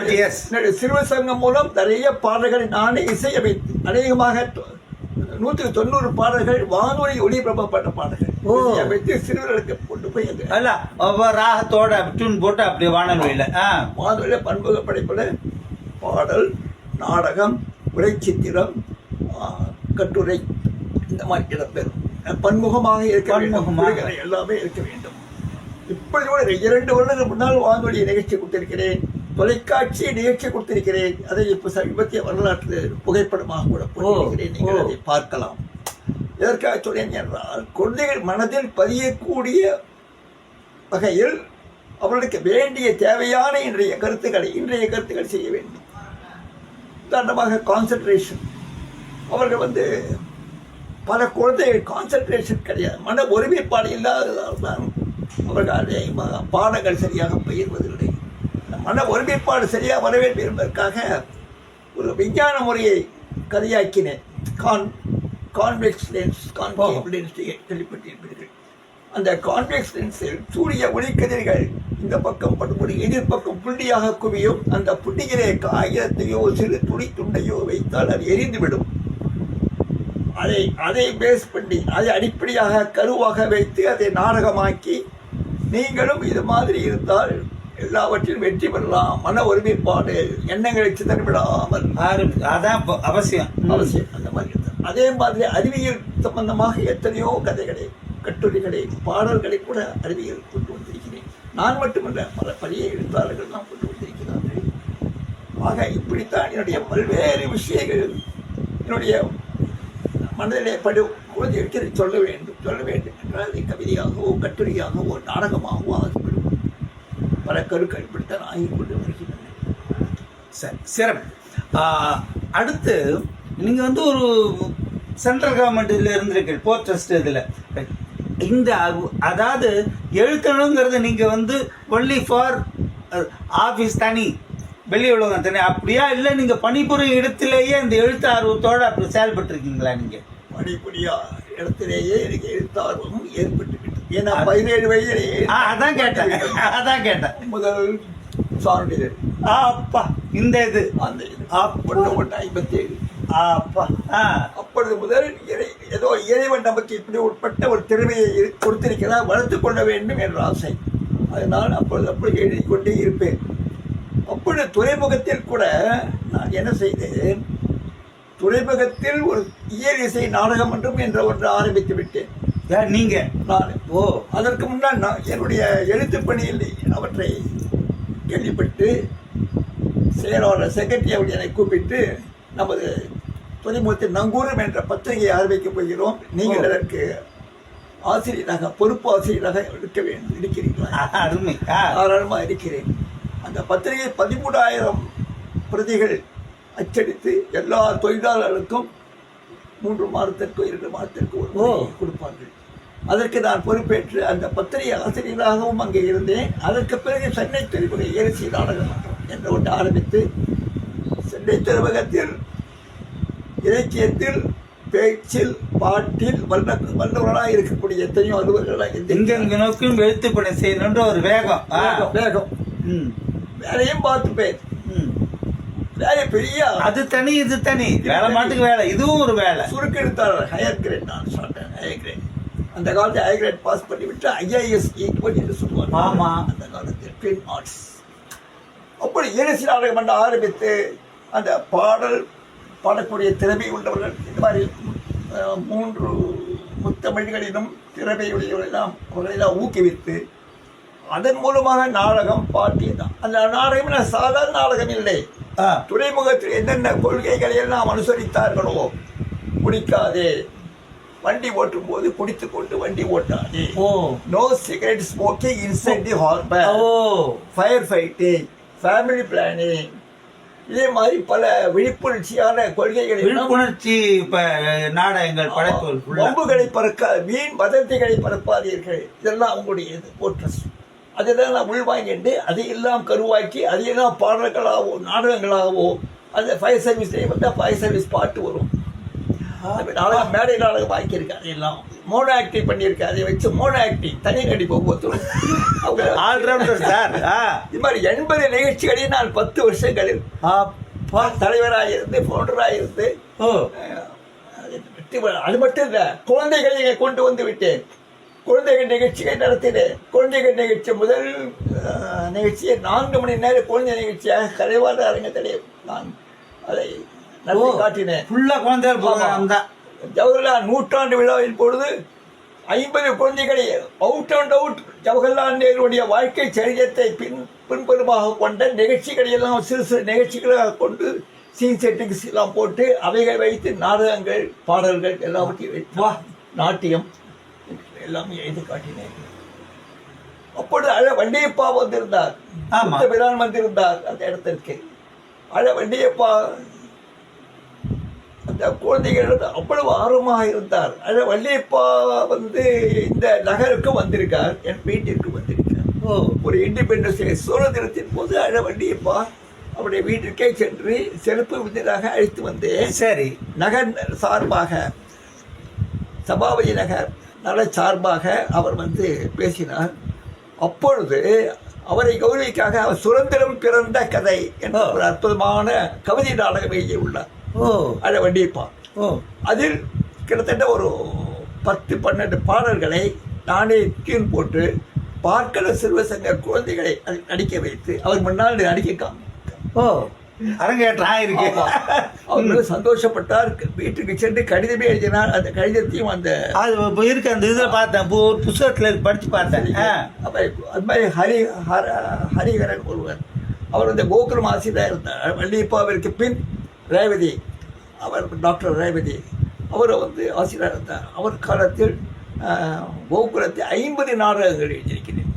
சிறுவ சங்கம் மூலம் நிறைய பாடல்களை நானே இசையமைத்து அநேகமாக 190 பாடல்கள் வானொலி ஒளிபரப்பப்பட்ட பாடல்கள் அமைத்து சிறுவர்களுக்கு கொண்டு போய் ராகத்தோட டியூன் போட்டு அப்படி வானொலியில பன்முக படைப்புல பாடல், நாடகம், உரைச்சித்திரம், கட்டுரை இந்த மாதிரி இடம்பெறும். பன்முகமாக இருக்க வேண்டும், எல்லாமே இருக்க வேண்டும். இப்படி கூட 2 வருடங்கள் முன்னால் வானொலி நிகழ்ச்சி கொடுத்திருக்கிறேன், தொலைக்காட்சி நிகழ்ச்சி கொடுத்திருக்கிறேன். அதை இப்போ சமீபத்திய வரலாற்று புகைப்படமாக கூட போட்டிருக்கிறேன். நீங்கள் அதை பார்க்கலாம். எதற்காக சொன்னேன் என்றால், குழந்தைகள் மனதில் பதியக்கூடிய வகையில் அவர்களுக்கு வேண்டிய தேவையான இன்றைய கருத்துக்கள் செய்ய வேண்டும். உதாரணமாக கான்சன்ட்ரேஷன். அவர்கள் பல குழந்தைகள் கான்சன்ட்ரேஷன் கிடையாது, மன ஒருமைப்பாடு இல்லாததால் தான் அவர்கள் பாடங்கள் சரியாக பயிர்வதில்லை. மன ஒருமைப்பாடு சரியாக வர வேண்டும் என்பதற்காக ஒரு விஞ்ஞான முறையை கதையாக்கினேன். கான்வெக்ஸ் லென்ஸ், கான்கேவ் லென்ஸ் கேள்விப்பட்டிருப்பீர்கள். அந்த கான்வெக்ஸ் லென்ஸில் சூரிய ஒளிக்கதிர்கள் இந்த பக்கம் படும்படி எதிர்பக்கம் புள்ளியாக குவியும். அந்த புள்ளியிலே காகிதத்தையோ சிறு துணி துண்டையோ வைத்தால் அது எரிந்துவிடும். அதை பேஸ் பண்ணி அதை அடிப்படையாக கருவாக வைத்து அதை நாடகமாக்கி, நீங்களும் இது மாதிரி இருந்தால் எல்லாவற்றிலும் வெற்றி பெறலாம். மன ஒருமைப்பாடு, எண்ணங்களை சிதறிவிடாமல், அதான் அவசியம். அந்த மாதிரி. அதே மாதிரி அறிவியல் சம்பந்தமாக எத்தனையோ கதைகளை, கட்டுரைகளை, பாடல்களை கூட அறிவியல் கொண்டு வந்திருக்கிறேன். நான் மட்டுமல்ல, பல பழைய எழுத்தாளர்கள் தான் கொண்டு வந்திருக்கிறார்கள். ஆக இப்படித்தான் என்னுடைய பல்வேறு விஷயங்கள் என்னுடைய மனதிலே குழந்தைகளுக்கு சொல்ல வேண்டும் என்றால் அதை கவிதையாகவோ கட்டுரையாகவோ நாடகமாகவோ ஆகிவிடும். பல கருக்கள் இப்படித்தான் ஆகிக்கொண்டு வருகின்றன. சரி, சிறப்பு. அடுத்து நீங்கள் ஒரு சென்ட்ரல் கவர்மெண்ட்டில் இருந்திருக்கீங்க, போர்ட் ட்ரஸ்ட் இதில். இந்த அதாவது எழுத்தணுங்கிறது நீங்கள் ஒன்லி ஃபார் ஆஃபீஸ் தனி, வெளி உலகம் தனி அப்படியா, இல்லை நீங்கள் பணிபுரியும் இடத்திலேயே இந்த எழுத்து ஆர்வத்தோடு அப்படி செயல்பட்டுருக்கீங்களா? நீங்கள் பணிபுரியா இடத்திலேயே எனக்கு எழுத்தார்வம் ஏற்பட்டுக்கிட்டு, ஏன்னா 17 வயதிலேயே அதான் கேட்டேன் முதல் சான்றிதழ். அப்பா, இந்த இது அந்த இது 57 அப்பா. அப்பொழுது முதல் ஏதோ இறைவன் நமக்கு இப்படி உட்பட்ட ஒரு திறமையை கொடுத்திருக்கிறார், வளர்த்து கொள்ள வேண்டும் என்ற ஆசை. அதனால் அப்பொழுது எழுதி கொண்டே இருப்பேன். அப்பொழுது துறைமுகத்தில் கூட நான் என்ன செய்தேன், துறைமுகத்தில் ஒரு இயல் இசை நாடகம் என்றும் என்ற ஒன்று ஆரம்பித்து விட்டேன். நீங்க? நான். அதற்கு முன்னால் நான் என்னுடைய எழுத்து பணியில் அவற்றை கேள்விப்பட்டு செயலாளர் செக்ரட்டரி அவர் என்னை கூப்பிட்டு, நமது துறைமுகத்தில் நங்கூரம் என்ற பத்திரிகையை ஆரம்பிக்கப் போகிறோம், நீங்கள் அதற்கு ஆசிரியராக, பொறுப்பு ஆசிரியராக இருக்கிறீர்களா? அருமை. தாராளமாக இருக்கிறேன். அந்த பத்திரிகை 13,000 பிரதிகள் அச்சடித்து எல்லா தொழிலாளர்களுக்கும் 3 மாதத்திற்கு 2 மாதத்திற்கு கொடுப்பார்கள். அதற்கு நான் பொறுப்பேற்று அந்த பத்திரிகை ஆசிரியராகவும் அங்கே இருந்தேன். அதற்கு பிறகு சென்னை துறைமுக ஏரிசி நாடகம் என்ற ஒன்று ஆரம்பித்து, சென்னை துறைமுகத்தில் இலக்கியத்தில், பேச்சில், பாட்டில் வல்லவர்களாக இருக்கக்கூடிய எத்தனையோ அலுவலர்களாக எங்க நோக்கியும் எழுத்து பணி செய்யணுன்ற ஒரு வேகம். வேலையும் பார்த்துப்பேன். வேலை பெரிய, அது தனி இது தனி, வேலை மாட்டுக்கு வேலை, இதுவும் ஒரு வேலை. சுருக்கு எழுத்தாளர் ஹையர் கிரேட் நான் சாப்பிட்டேன். ஹையர் கிரேட் அந்த காலத்தில் ஹையர் கிரேட் பாஸ் பண்ணிவிட்டு IAS ஈக்குவல் என்று சொல்லுவாங்க. ஆமாம், அந்த காலத்தில் ட்ரேட் ஆர்ட்ஸ். அப்படி ஏரிசி நாடகம் பண்ண ஆரம்பித்து அந்த பாடக்கூடிய திறமை உள்ளவர்கள், இந்த மாதிரி 3 முத்தமிழ்களிலும் திறமையுடையவர்களெல்லாம் அவர்களெல்லாம் ஊக்குவித்து, அதன் மூலமாக நாடகம், பாட்டி தான். அந்த நாடகம் சாதாரண நாடகம் இல்லை, ஆ. துறைமுகத்தில் என்னென்ன கொள்கைகளை எல்லாம் அனுசரித்தார்களோ, குடிக்காதே, வண்டி ஓட்டும் போது குடித்துக் கொண்டு வண்டி ஓட்டாதே, oh no cigarette smoking inside the harbour, oh fire fighting, family planning, இதே மாதிரி பல விழிப்புணர்ச்சியான கொள்கைகளை எல்லாம் விழிப்புணர்ச்சி இப்ப நாடகங்கள் படைப்புகள் full ஆ. வம்புகளை பறக்க வீண் வதந்திகளை பரப்பாதீர்கள், இதெல்லாம் அவங்களுடைய போட்ரஸ். அதெல்லாம் நான் உள்வாங்கிட்டு அதையெல்லாம் கருவாக்கி அதையெல்லாம் பாடல்களாகவோ நாடகங்களாகவோ, அந்த ஃபயர் சர்வீஸ் வந்தால் ஃபயர் சர்வீஸ் பாட்டு வரும். நாடகம் மேடை நாடகம் வாங்கியிருக்காரு, எல்லாம் மோனோ ஆக்டிங் பண்ணியிருக்காரு. அதை வச்சு மோனோ ஆக்டிங் தனி நடிப்பு ஒவ்வொருத்தரும் அவங்க ஆல்ரவுண்டர் சார். இது மாதிரி 80 நிகழ்ச்சிகளையும் நான் 10 வருஷங்களில் தலைவராக இருந்து ஃபவுண்டராக இருந்து ஓ அது மட்டும் இல்லை, குழந்தைகளை இங்கே கொண்டு வந்து விட்டேன். குழந்தைகள் நிகழ்ச்சியை நடத்தினேன். குழந்தைகள் நிகழ்ச்சி முதல் நிகழ்ச்சியை 4 மணி நேரம் குழந்தை நிகழ்ச்சியாக கலைவாணர் அரங்கத்திலே நான் அதை நடத்தி காட்டினேன். ஃபுல்லா குழந்தைகள் ப்ரோக்ராம் தான். ஜவஹர்லால் நூற்றாண்டு விழாவின் பொழுது 50 குழந்தைகளை அவுட் அண்ட் அவுட் ஜவஹர்லால் நேருடைய வாழ்க்கை சரித்திரத்தை பின்புறமாக கொண்ட நிகழ்ச்சிகளை எல்லாம் சிறு சிறு நிகழ்ச்சிகளாக கொண்டு சீன் செட்டிங்ஸ் எல்லாம் போட்டு அவைகளை வைத்து நாடகங்கள் பாடல்கள் எல்லாவற்றையும் வைத்து நாட்டியம் எல்லாமே எழுதி காட்டினேன். அப்பொழுது வண்டியப்பா வந்திருந்தார், பிரான் வந்திருந்தார் அந்த இடத்திற்கு. வண்டியப்பா அந்த குழந்தைகள் அவ்வளவு ஆர்வமாக இருந்தார். வள்ளியப்பா இந்த நகருக்கு வந்திருக்கார், என் வீட்டிற்கு வந்திருக்கார். ஒரு இண்டிபெண்டன்ஸ் டே சுதந்திரத்தின் போது வள்ளியப்பா அவருடைய வீட்டிற்கே சென்று சிறப்பு விருந்தினராக அழைத்து வந்தேன். சரி, நகர் சார்பாக, சபாபதி நகர் நல சார்பாக அவர் பேசினார். அப்பொழுது அவரை கௌரவிக்காக அவர் சுதந்திரம் பிறந்த கதை என்ற ஒரு அற்புதமான கவிதை நாடகம் எழுதியுள்ளார். வண்டியப்பா அதில் கிட்டத்தட்ட ஒரு 10-12 பாடல்களை நானே கீழ் போட்டு பார்க்கல சிறுவசங்க குழந்தைகளை நடிக்க வைத்து அவர் முன்னால் நடிக்க அரங்கேற்றம் இருக்கு. அவர் சந்தோஷப்பட்டார். வீட்டுக்கு சென்று கடிதமே எழுதினார். அந்த கடிதத்தையும் அந்த இருக்கு, அந்த இதில் பார்த்தேன், ஒரு புத்தகத்தில் படித்து பார்த்தேன். அது மாதிரி ஹரிஹரன் ஒருவர், அவர் கோகுலம் ஆசிரியராக இருந்தார். வள்ளியப்பாவிற்கு பின் ரேவதி, அவர் டாக்டர் ரேவதி, அவர் ஆசிரியராக இருந்தார். அவர் காலத்தில் கோகுலத்தில் 50 நாடகங்கள் எழுதியிருக்கிறேன்.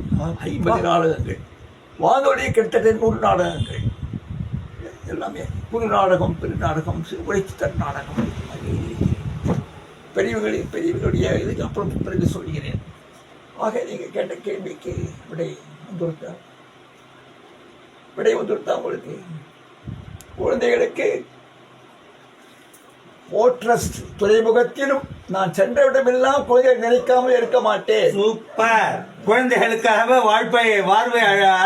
50 நாடகங்கள், வானொலி கிட்டத்தட்ட 100 நாடகங்கள், எல்லாமே புது நாடகம், பெரு நாடகம், உழைத்துத்தர் நாடகம், பெரியவர்களுடைய இதுக்கு அப்புறம் பிறகு சொல்கிறேன். ஆக நீங்கள் கேட்ட கேள்விக்கு விடை வந்துருத்தா உங்களுக்கு. குழந்தைகளுக்கு போட்ரஸ்ட் துறைமுகத்திலும் நான் சென்ற இடமெல்லாம் குழந்தைகள் நினைக்காமல் இருக்க மாட்டேன். சூப்பர். குழந்தைகளுக்காக வாழ்வை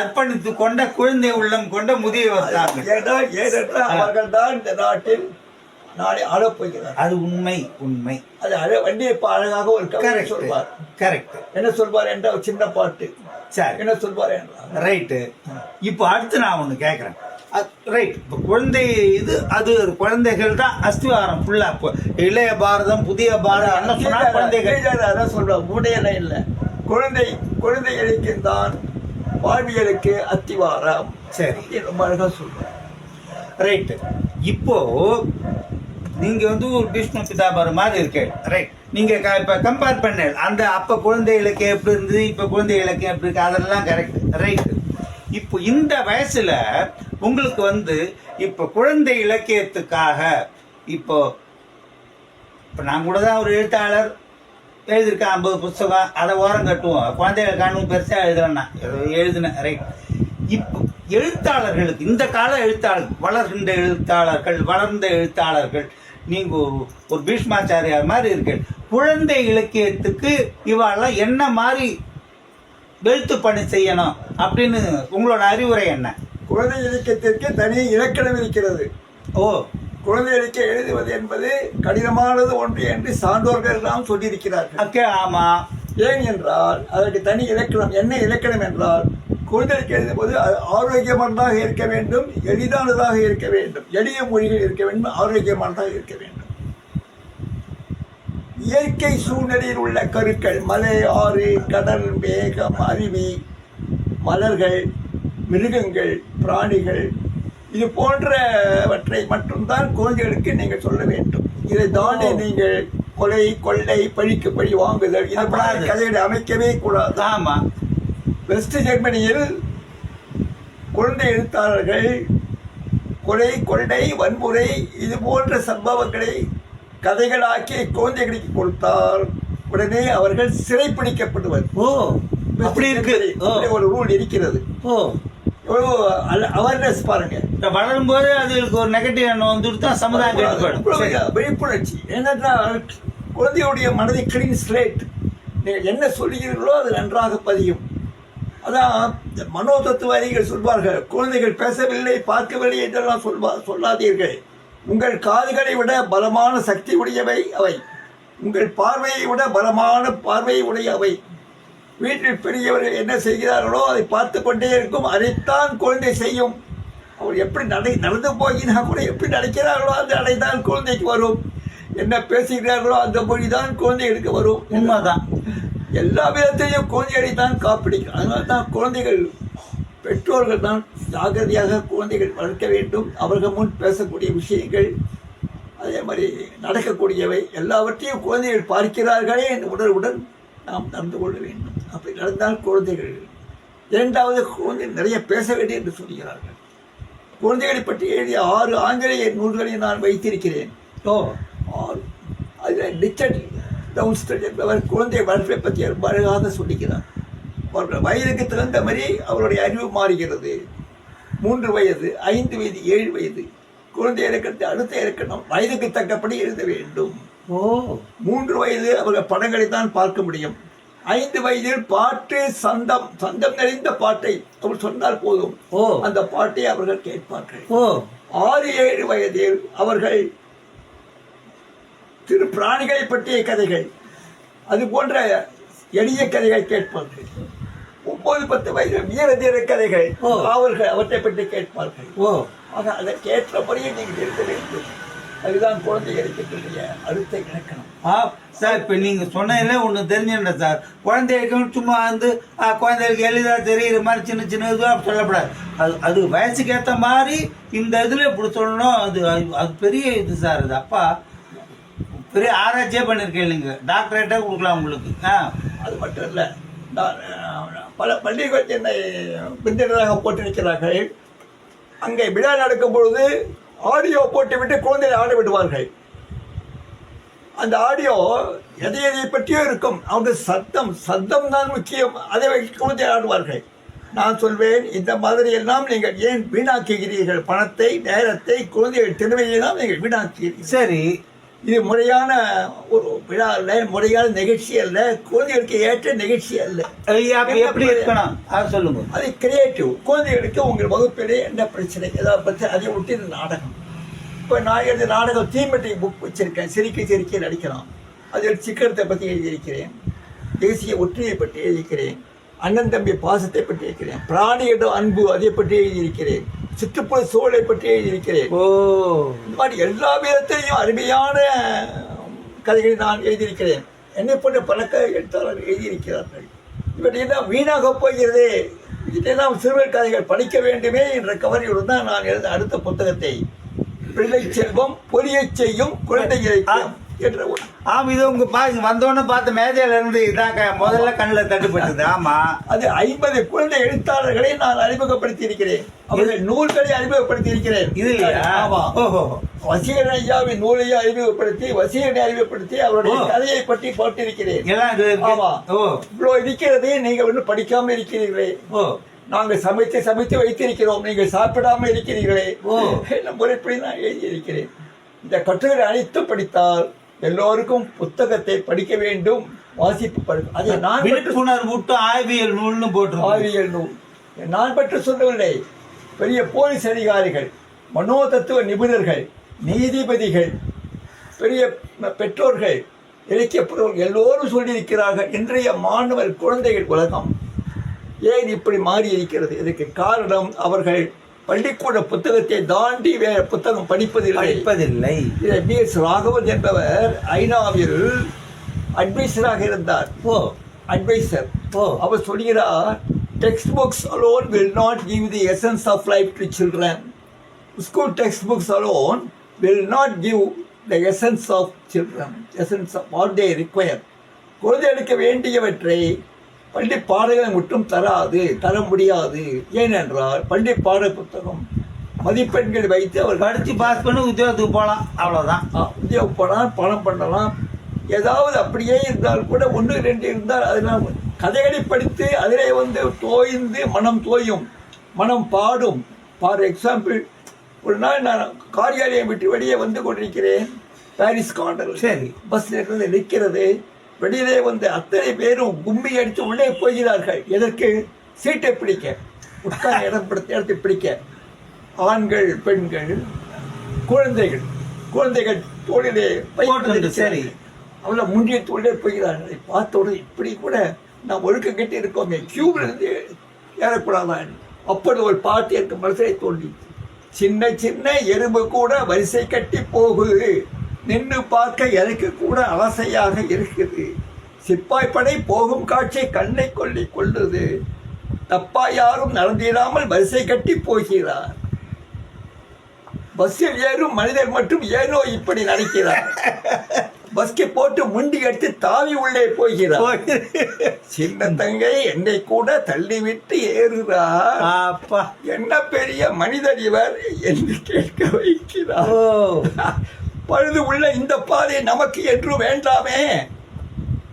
அர்ப்பணித்து கொண்ட குழந்தை உள்ளம் கொண்ட முதியவர். ஏனென்றால் அவர்கள் தான் இந்த நாட்டில் நாளை ஆளப்போகிறார். அது உண்மை. அது வண்டியப்பா அழகாக ஒரு கவிதை சொல்வார். கரெக்ட். என்ன சொல்வார் என்ற ஒரு சின்ன பாட்டு. சரி, என்ன சொல்வார் என்றார். ரைட்டு. இப்போ அடுத்து நான் ஒன்று கேட்குறேன். ரைட், இப்போ குழந்தை இது அது குழந்தைகள் தான் அஸ்திவாரம் ஃபுல்லா. இளைய பாரதம், புதிய பாரதம் குழந்தைகள் அதான் சொல்றோம். மூடையெல்லாம் இல்லை, குழந்தைகளுக்கு தான் வாழ்வியலுக்கு அத்திவாரம். சரி, ரொம்ப அழகா சொல்றோம். ரைட்டு. இப்போ நீங்க ஒரு பீஷ்ம பிதாமகர் மாதிரி இருக்கு. ரைட், நீங்க இப்ப கம்பேர் பண்ண அந்த அப்ப குழந்தை இலக்கியம் எப்படி இருந்தது, இப்ப குழந்தை இலக்கியம் எப்படி இருக்கு, அதெல்லாம் கரெக்ட். ரைட். இப்போ இந்த வயசுல உங்களுக்கு இப்ப குழந்தை இலக்கியத்துக்காக இப்போ நான் கூட தான் ஒரு எழுத்தாளர் எழுதியிருக்கேன் 50 புத்தகம், அதை ஓரம் கட்டுவோம், குழந்தைகள் காணும் பெருசா எழுதுறேன்னா எழுதினேன். ரைட். இப்போ எழுத்தாளர்களுக்கு, இந்த கால எழுத்தாளர்கள், வளர்கின்ற எழுத்தாளர்கள், வளர்ந்த எழுத்தாளர்கள், நீங்க ஒரு பீஷ்மாச்சாரியார் மாதிரி இருக்கு. குழந்தை இலக்கியத்துக்கு இவாளெல்லாம் என்ன மாதிரி எழுத்து பணி செய்யணும் அப்படின்னு உங்களோட அறிவுரை என்ன? குழந்தை இலக்கியத்திற்கு தனி இலக்கணம் இருக்கிறது. குழந்தை இலக்கியம் எழுதுவது என்பது கடினமானது ஒன்று என்று சான்றோர்கள் எல்லாம் சொல்லியிருக்கிறார்கள். ஆமா. ஏன் என்றால் அதற்கு தனி இலக்கணம். என்ன இலக்கணம் என்றால், குழந்தைக்கு எழுதும் போது ஆரோக்கியமானதாக இருக்க வேண்டும், எளிதானதாக இருக்க வேண்டும், எளிய மொழிகள் இருக்க வேண்டும், ஆரோக்கியமானதாக இருக்க வேண்டும். இயற்கை சூழ்நிலையில் உள்ள கருக்கள், மலை, ஆறு, கடல், மேகம், அருவி, மலர்கள், மிருகங்கள், பிராணிகள், இது போன்றவற்றை மட்டும்தான் குழந்தைகளுக்கு நீங்கள் சொல்ல வேண்டும். இதை தாண்டி நீங்கள் கொலை, கொள்ளை, பழிக்கு பழி வாங்குதல் இது போன்ற கதைகளை அமைக்கவே கூடாது. ஆமா, வெஸ்ட் ஜெர்மனியில் குழந்தை எழுத்தாளர்கள் கொலை, கொள்ளை, வன்முறை இது போன்ற சம்பவங்களை கதைகளாக்கி குழந்தைகளுக்கு கொடுத்தால் உடனே அவர்கள் சிறைப்பிடிக்கப்படுவர். ஓ அப்படி இருக்கு. ஒரு ரூல் இருக்கிறது. ஓ அவேர்னஸ் பாருங்க. வளரும் போது அதுக்கு ஒரு நெகட்டிவ் எண்ணம் வந்துட்டு தான் சமுதாயம் கெட்டுப்படும். விழிப்புணர்ச்சி என்னென்றால் குழந்தையுடைய மனதை கிளீன் ஸ்லேட். நீங்கள் என்ன சொல்கிறீர்களோ அது நன்றாக பதியும். அதான் மனோதத்துவாதிகள் சொல்வார்கள், குழந்தைகள் பேசவில்லை, பார்க்கவில்லை என்றெல்லாம் சொல்லாதீர்கள். உங்கள் காதுகளை விட பலமான சக்தி உடையவை அவை. உங்கள் பார்வையை விட பலமான பார்வை உடைய அவை. வீட்டில் பெரியவர்கள் என்ன செய்கிறார்களோ அதை பார்த்து கொண்டே இருக்கும். அதைத்தான் குழந்தை செய்யும். அவர் எப்படி நடந்து போகினா கூட எப்படி நடக்கிறார்களோ அந்த நடைதான் குழந்தைக்கு வரும். என்ன பேசுகிறார்களோ அந்த மொழி தான் குழந்தைகளுக்கு வரும். உண்மைதான். எல்லா விதத்திலையும் குழந்தைகளை தான் காப்பிடிக்கும். அதனால தான் குழந்தைகள் பெற்றோர்கள் தான் ஜாகிரதையாக குழந்தைகள் வளர்க்க வேண்டும். அவர்கள் முன் பேசக்கூடிய விஷயங்கள், அதே மாதிரி நடக்கக்கூடியவை எல்லாவற்றையும் குழந்தைகள் பார்க்கிறார்களே என்ற உணர்வுடன் நாம் நடந்து கொள்ள வேண்டும். அப்படி நடந்தால் குழந்தைகள். இரண்டாவது, குழந்தை நிறைய பேச வேண்டும் என்று சொல்கிறார்கள். குழந்தைகளை பற்றி எழுதிய 6 ஆங்கிலேய நூல்களை நான் வைத்திருக்கிறேன். அதில் ரிச்சர்ட் டவுன்ஸ்டட் என்பவர் குழந்தை வளர்ப்பை பற்றி ரொம்ப அழகாக சொல்லிக்கிறார். அவர்கள் வயதுக்கு தகுந்த மாதிரி அவருடைய அறிவு மாறுகிறது. 3 வயது, 5 வயது, 7 வயது குழந்தை இலக்கணத்தை அடுத்த இலக்கணம் வயதுக்கு தக்கப்படி எழுத வேண்டும். 3 வயது அவர்கள் படங்களை தான் பார்க்க முடியும். 5 வயதில் பாட்டு, சந்தம் நிறைந்த பாட்டை அவர் சொன்னால் போதும், அந்த பாட்டை அவர்கள் கேட்பார்கள். 6-7 வயதில் அவர்கள் திரு பிராணிகளை பற்றிய கதைகள், அது போன்ற எளிய கதைகள் கேட்பார்கள். 9-10 வயதில் வீர தீர கதைகள், அவர்கள் அவற்றை பற்றி கேட்பார்கள். ஆக அதை கேட்டபடியே நீங்கள் எழுத வேண்டும். அதுதான் குழந்தைகளுக்கு அடுத்த இலக்கணம். சார், இப்போ நீங்கள் சொன்னதில் ஒன்று தெரிஞ்சுட்டேன் சார். குழந்தைகளுக்கு சும்மா வந்து குழந்தைகளுக்கு எளிதாக தெரிகிற மாதிரி சின்ன சின்ன இதுவாக சொல்லப்படாது. அது வயசுக்கு ஏற்ற மாதிரி இந்த இதில் இப்படி சொல்லணும். அது பெரிய இது சார். அது அப்பா பெரிய ஆராய்ச்சியே பண்ணியிருக்கேன். இல்லைங்க, டாக்டரேட்டே கொடுக்கலாம் உங்களுக்கு. அது மட்டும் இல்லை, பல பள்ளிகள் என்னை விருந்தினராக போட்டிருக்கிறார்கள். அங்கே விழா நடக்கும் பொழுது ஆடியோ போட்டுவிட்டு குழந்தைகளை ஆட விடுவார்கள். அந்த ஆடியோ எதை பற்றியோ இருக்கும். அவங்க சத்தம் தான் முக்கியம். அதை குழந்தைகளை ஆடுவார்கள். நான் சொல்வேன், இந்த மாதிரி எல்லாம் நீங்கள் ஏன் வீணாக்குகிறீர்கள்? பணத்தை, நேரத்தை, குழந்தைகள் திறமையெல்லாம் நீங்கள் வீணாக்குகிறீர்கள். சரி, இது முறையான ஒரு விழா அல்ல, முறையான நிகழ்ச்சி அல்ல, குழந்தைகளுக்கு ஏற்ற நிகழ்ச்சி அல்ல. எப்படி இருக்கணும் சொல்லுங்க. அது கிரியேட்டிவ். குழந்தைகளுக்கு உங்கள் வகுப்பிலே என்ன பிரச்சனை, ஏதாவது பிரச்சனை, அதை விட்டு இந்த நாடகம். இப்போ நான் எழுதிய நாடகம் தீமெட்டிக் புக் வச்சிருக்கேன். சிரிக்க நடிக்கலாம். அதில் சிக்கனத்தை பற்றி எழுதியிருக்கிறேன், தேசிய ஒற்றுமையை பற்றி எழுதியிருக்கிறேன், அண்ணன் தம்பி பாசத்தை பற்றி இருக்கிறேன், பிராணியிடம் அன்பு அதை பற்றி எழுதியிருக்கிறேன், சுற்றுப்புற சூழலை பற்றி எழுதியிருக்கிறேன். இந்த மாதிரி எல்லா விதத்திலையும் அருமையான கதைகளை நான் எழுதியிருக்கிறேன். என்னை போன்ற பல எழுத்தாளர்கள் எழுதியிருக்கிறார்கள். இவற்றையெல்லாம் வீணாக போகிறது. இதெல்லாம் சிறுவர் கதைகள் படிக்க வேண்டுமே என்ற கவலையுடன் தான் நான் எழுத அடுத்த புத்தகத்தை பிள்ளை செல்வம் பொலியச் செய்யும் குழந்தை இலக்கியம் என்ற ஒன்று. இது உங்க வந்தோன்னு பார்த்த மேதையில இருந்து இதான் முதல்ல கண்ணில் தட்டுப்பட்டது. ஆமா, அது 50 குழந்தை எழுத்தாளர்களை நான் அறிமுகப்படுத்தி இருக்கிறேன். அவர்கள் நூல்களை அறிமுகப்படுத்தி இருக்கிறேன். இது ஆமா, வசீகரன் ஐயாவின் நூலையும் அறிமுகப்படுத்தி அவருடைய கதையை பற்றி போட்டிருக்கிறேன். ஆமா, இவ்வளோ இருக்கிறது. நீங்கள் ஒன்றும் படிக்காம இருக்கிறீர்களே. நாங்கள் சமைத்து வைத்திருக்கிறோம், நீங்கள் சாப்பிடாம இருக்கிறீர்களே. முறைப்படி நான் எழுதியிருக்கிறேன். இந்த கட்டுரை அனைத்தும் படித்தால் எல்லோருக்கும் புத்தகத்தை படிக்க வேண்டும், வாசிப்பு பழக்கம். அதை நான் விழிப்புணர்வு ஆய்வியல் நூல்னு போட்டு ஆய்வியல் நூல் நான் பற்றி சொல்லவில்லை. பெரிய போலீஸ் அதிகாரிகள், மனோதத்துவ நிபுணர்கள், நீதிபதிகள், பெரிய பெற்றோர்கள், இலக்கியப்பொருள் எல்லோரும் சொல்லியிருக்கிறார்கள். இன்றைய மாணவர் குழந்தைகள் உலகம் ஏன் இப்படி மாறி இருக்கிறது? இதுக்கு காரணம் அவர்கள் பள்ளிக்கூட புத்தகத்தை தாண்டி வேற புத்தகம் படிப்பதில்லை. பிஎஸ் ராகவன் என்பவர் ஐநாவில் அட்வைசராக இருந்தார். அட்வைசர். அவர் சொல்கிறார், text books alone will not give the essence of life to children. school textbooks alone will not give the essence of children, essence of what they require. குழந்தைகளுக்கு வேண்டியவற்றை பள்ளி பாடங்களை மட்டும் தர முடியாது. ஏனென்றால் பள்ளி பாட புத்தகம் மதிப்பெண்கள் வைத்து அவர் படித்து பாஸ் பண்ணி உத்தியோகத்துக்கு போகலாம், அவ்வளோதான். உத்தியோகம் போகலாம், பணம் பண்ணலாம். ஏதாவது அப்படியே இருந்தால் கூட 1 2 இருந்தால் அதெல்லாம் கதைகளை படித்து அதிலே தோய்ந்து மனம் தோயும், மனம் பாடும். ஃபார் எக்ஸாம்பிள், ஒரு நாள் நான் காரியாலயம் விட்டு வெளியே கொண்டிருக்கிறேன். பாரிஸ் கார்னர் சரி, பஸ் நிற்கிறது. வெளியிலே அத்தனை பேரும் கும்பி அடித்து உள்ளே போகிறார்கள். எதற்கு? சீட்டை பிடிக்க, உட்கார இடத்தை பிடிக்க. ஆண்கள், பெண்கள், குழந்தைகள் தோளிலே போட்டு சரி அவளை முன்னிய தோளிலே போகிறார்கள். பார்த்தோடு இப்படி கூட நாம் ஒழுக்கம் கட்டி இருக்கோமே, கியூப்ல இருந்து ஏறக்கூடாதான். அப்படி ஒரு பாட்டு எனக்கு மனசிலே தோன்றி, சின்ன சின்ன எறும்பு கூட வரிசை கட்டி போகுது, நின்று பார்க்க எனக்கு கூட ஆசையாக இருக்குது. சிப்பாய் படை போகும் காட்சி கண்ணை கொள்ளுது, தப்பா யாரும் நடந்திடாமல் வரிசை கட்டி போகிறார். பஸ்ஸில் ஏறும் மனிதர் மட்டும் ஏனோ இப்படி நினைக்கிறார். பஸ்கை போட்டு முண்டி அடித்து தாவி உள்ளே போகிறார். சின்ன தங்கை என்னை கூட தள்ளிவிட்டு ஏறுகிறார். அப்பா, என்ன பெரிய மனிதர் இவர் என்று கேட்க வைக்கிறார். பழுது உள்ள இந்த பாதை நமக்கு என்று வேண்டாமே,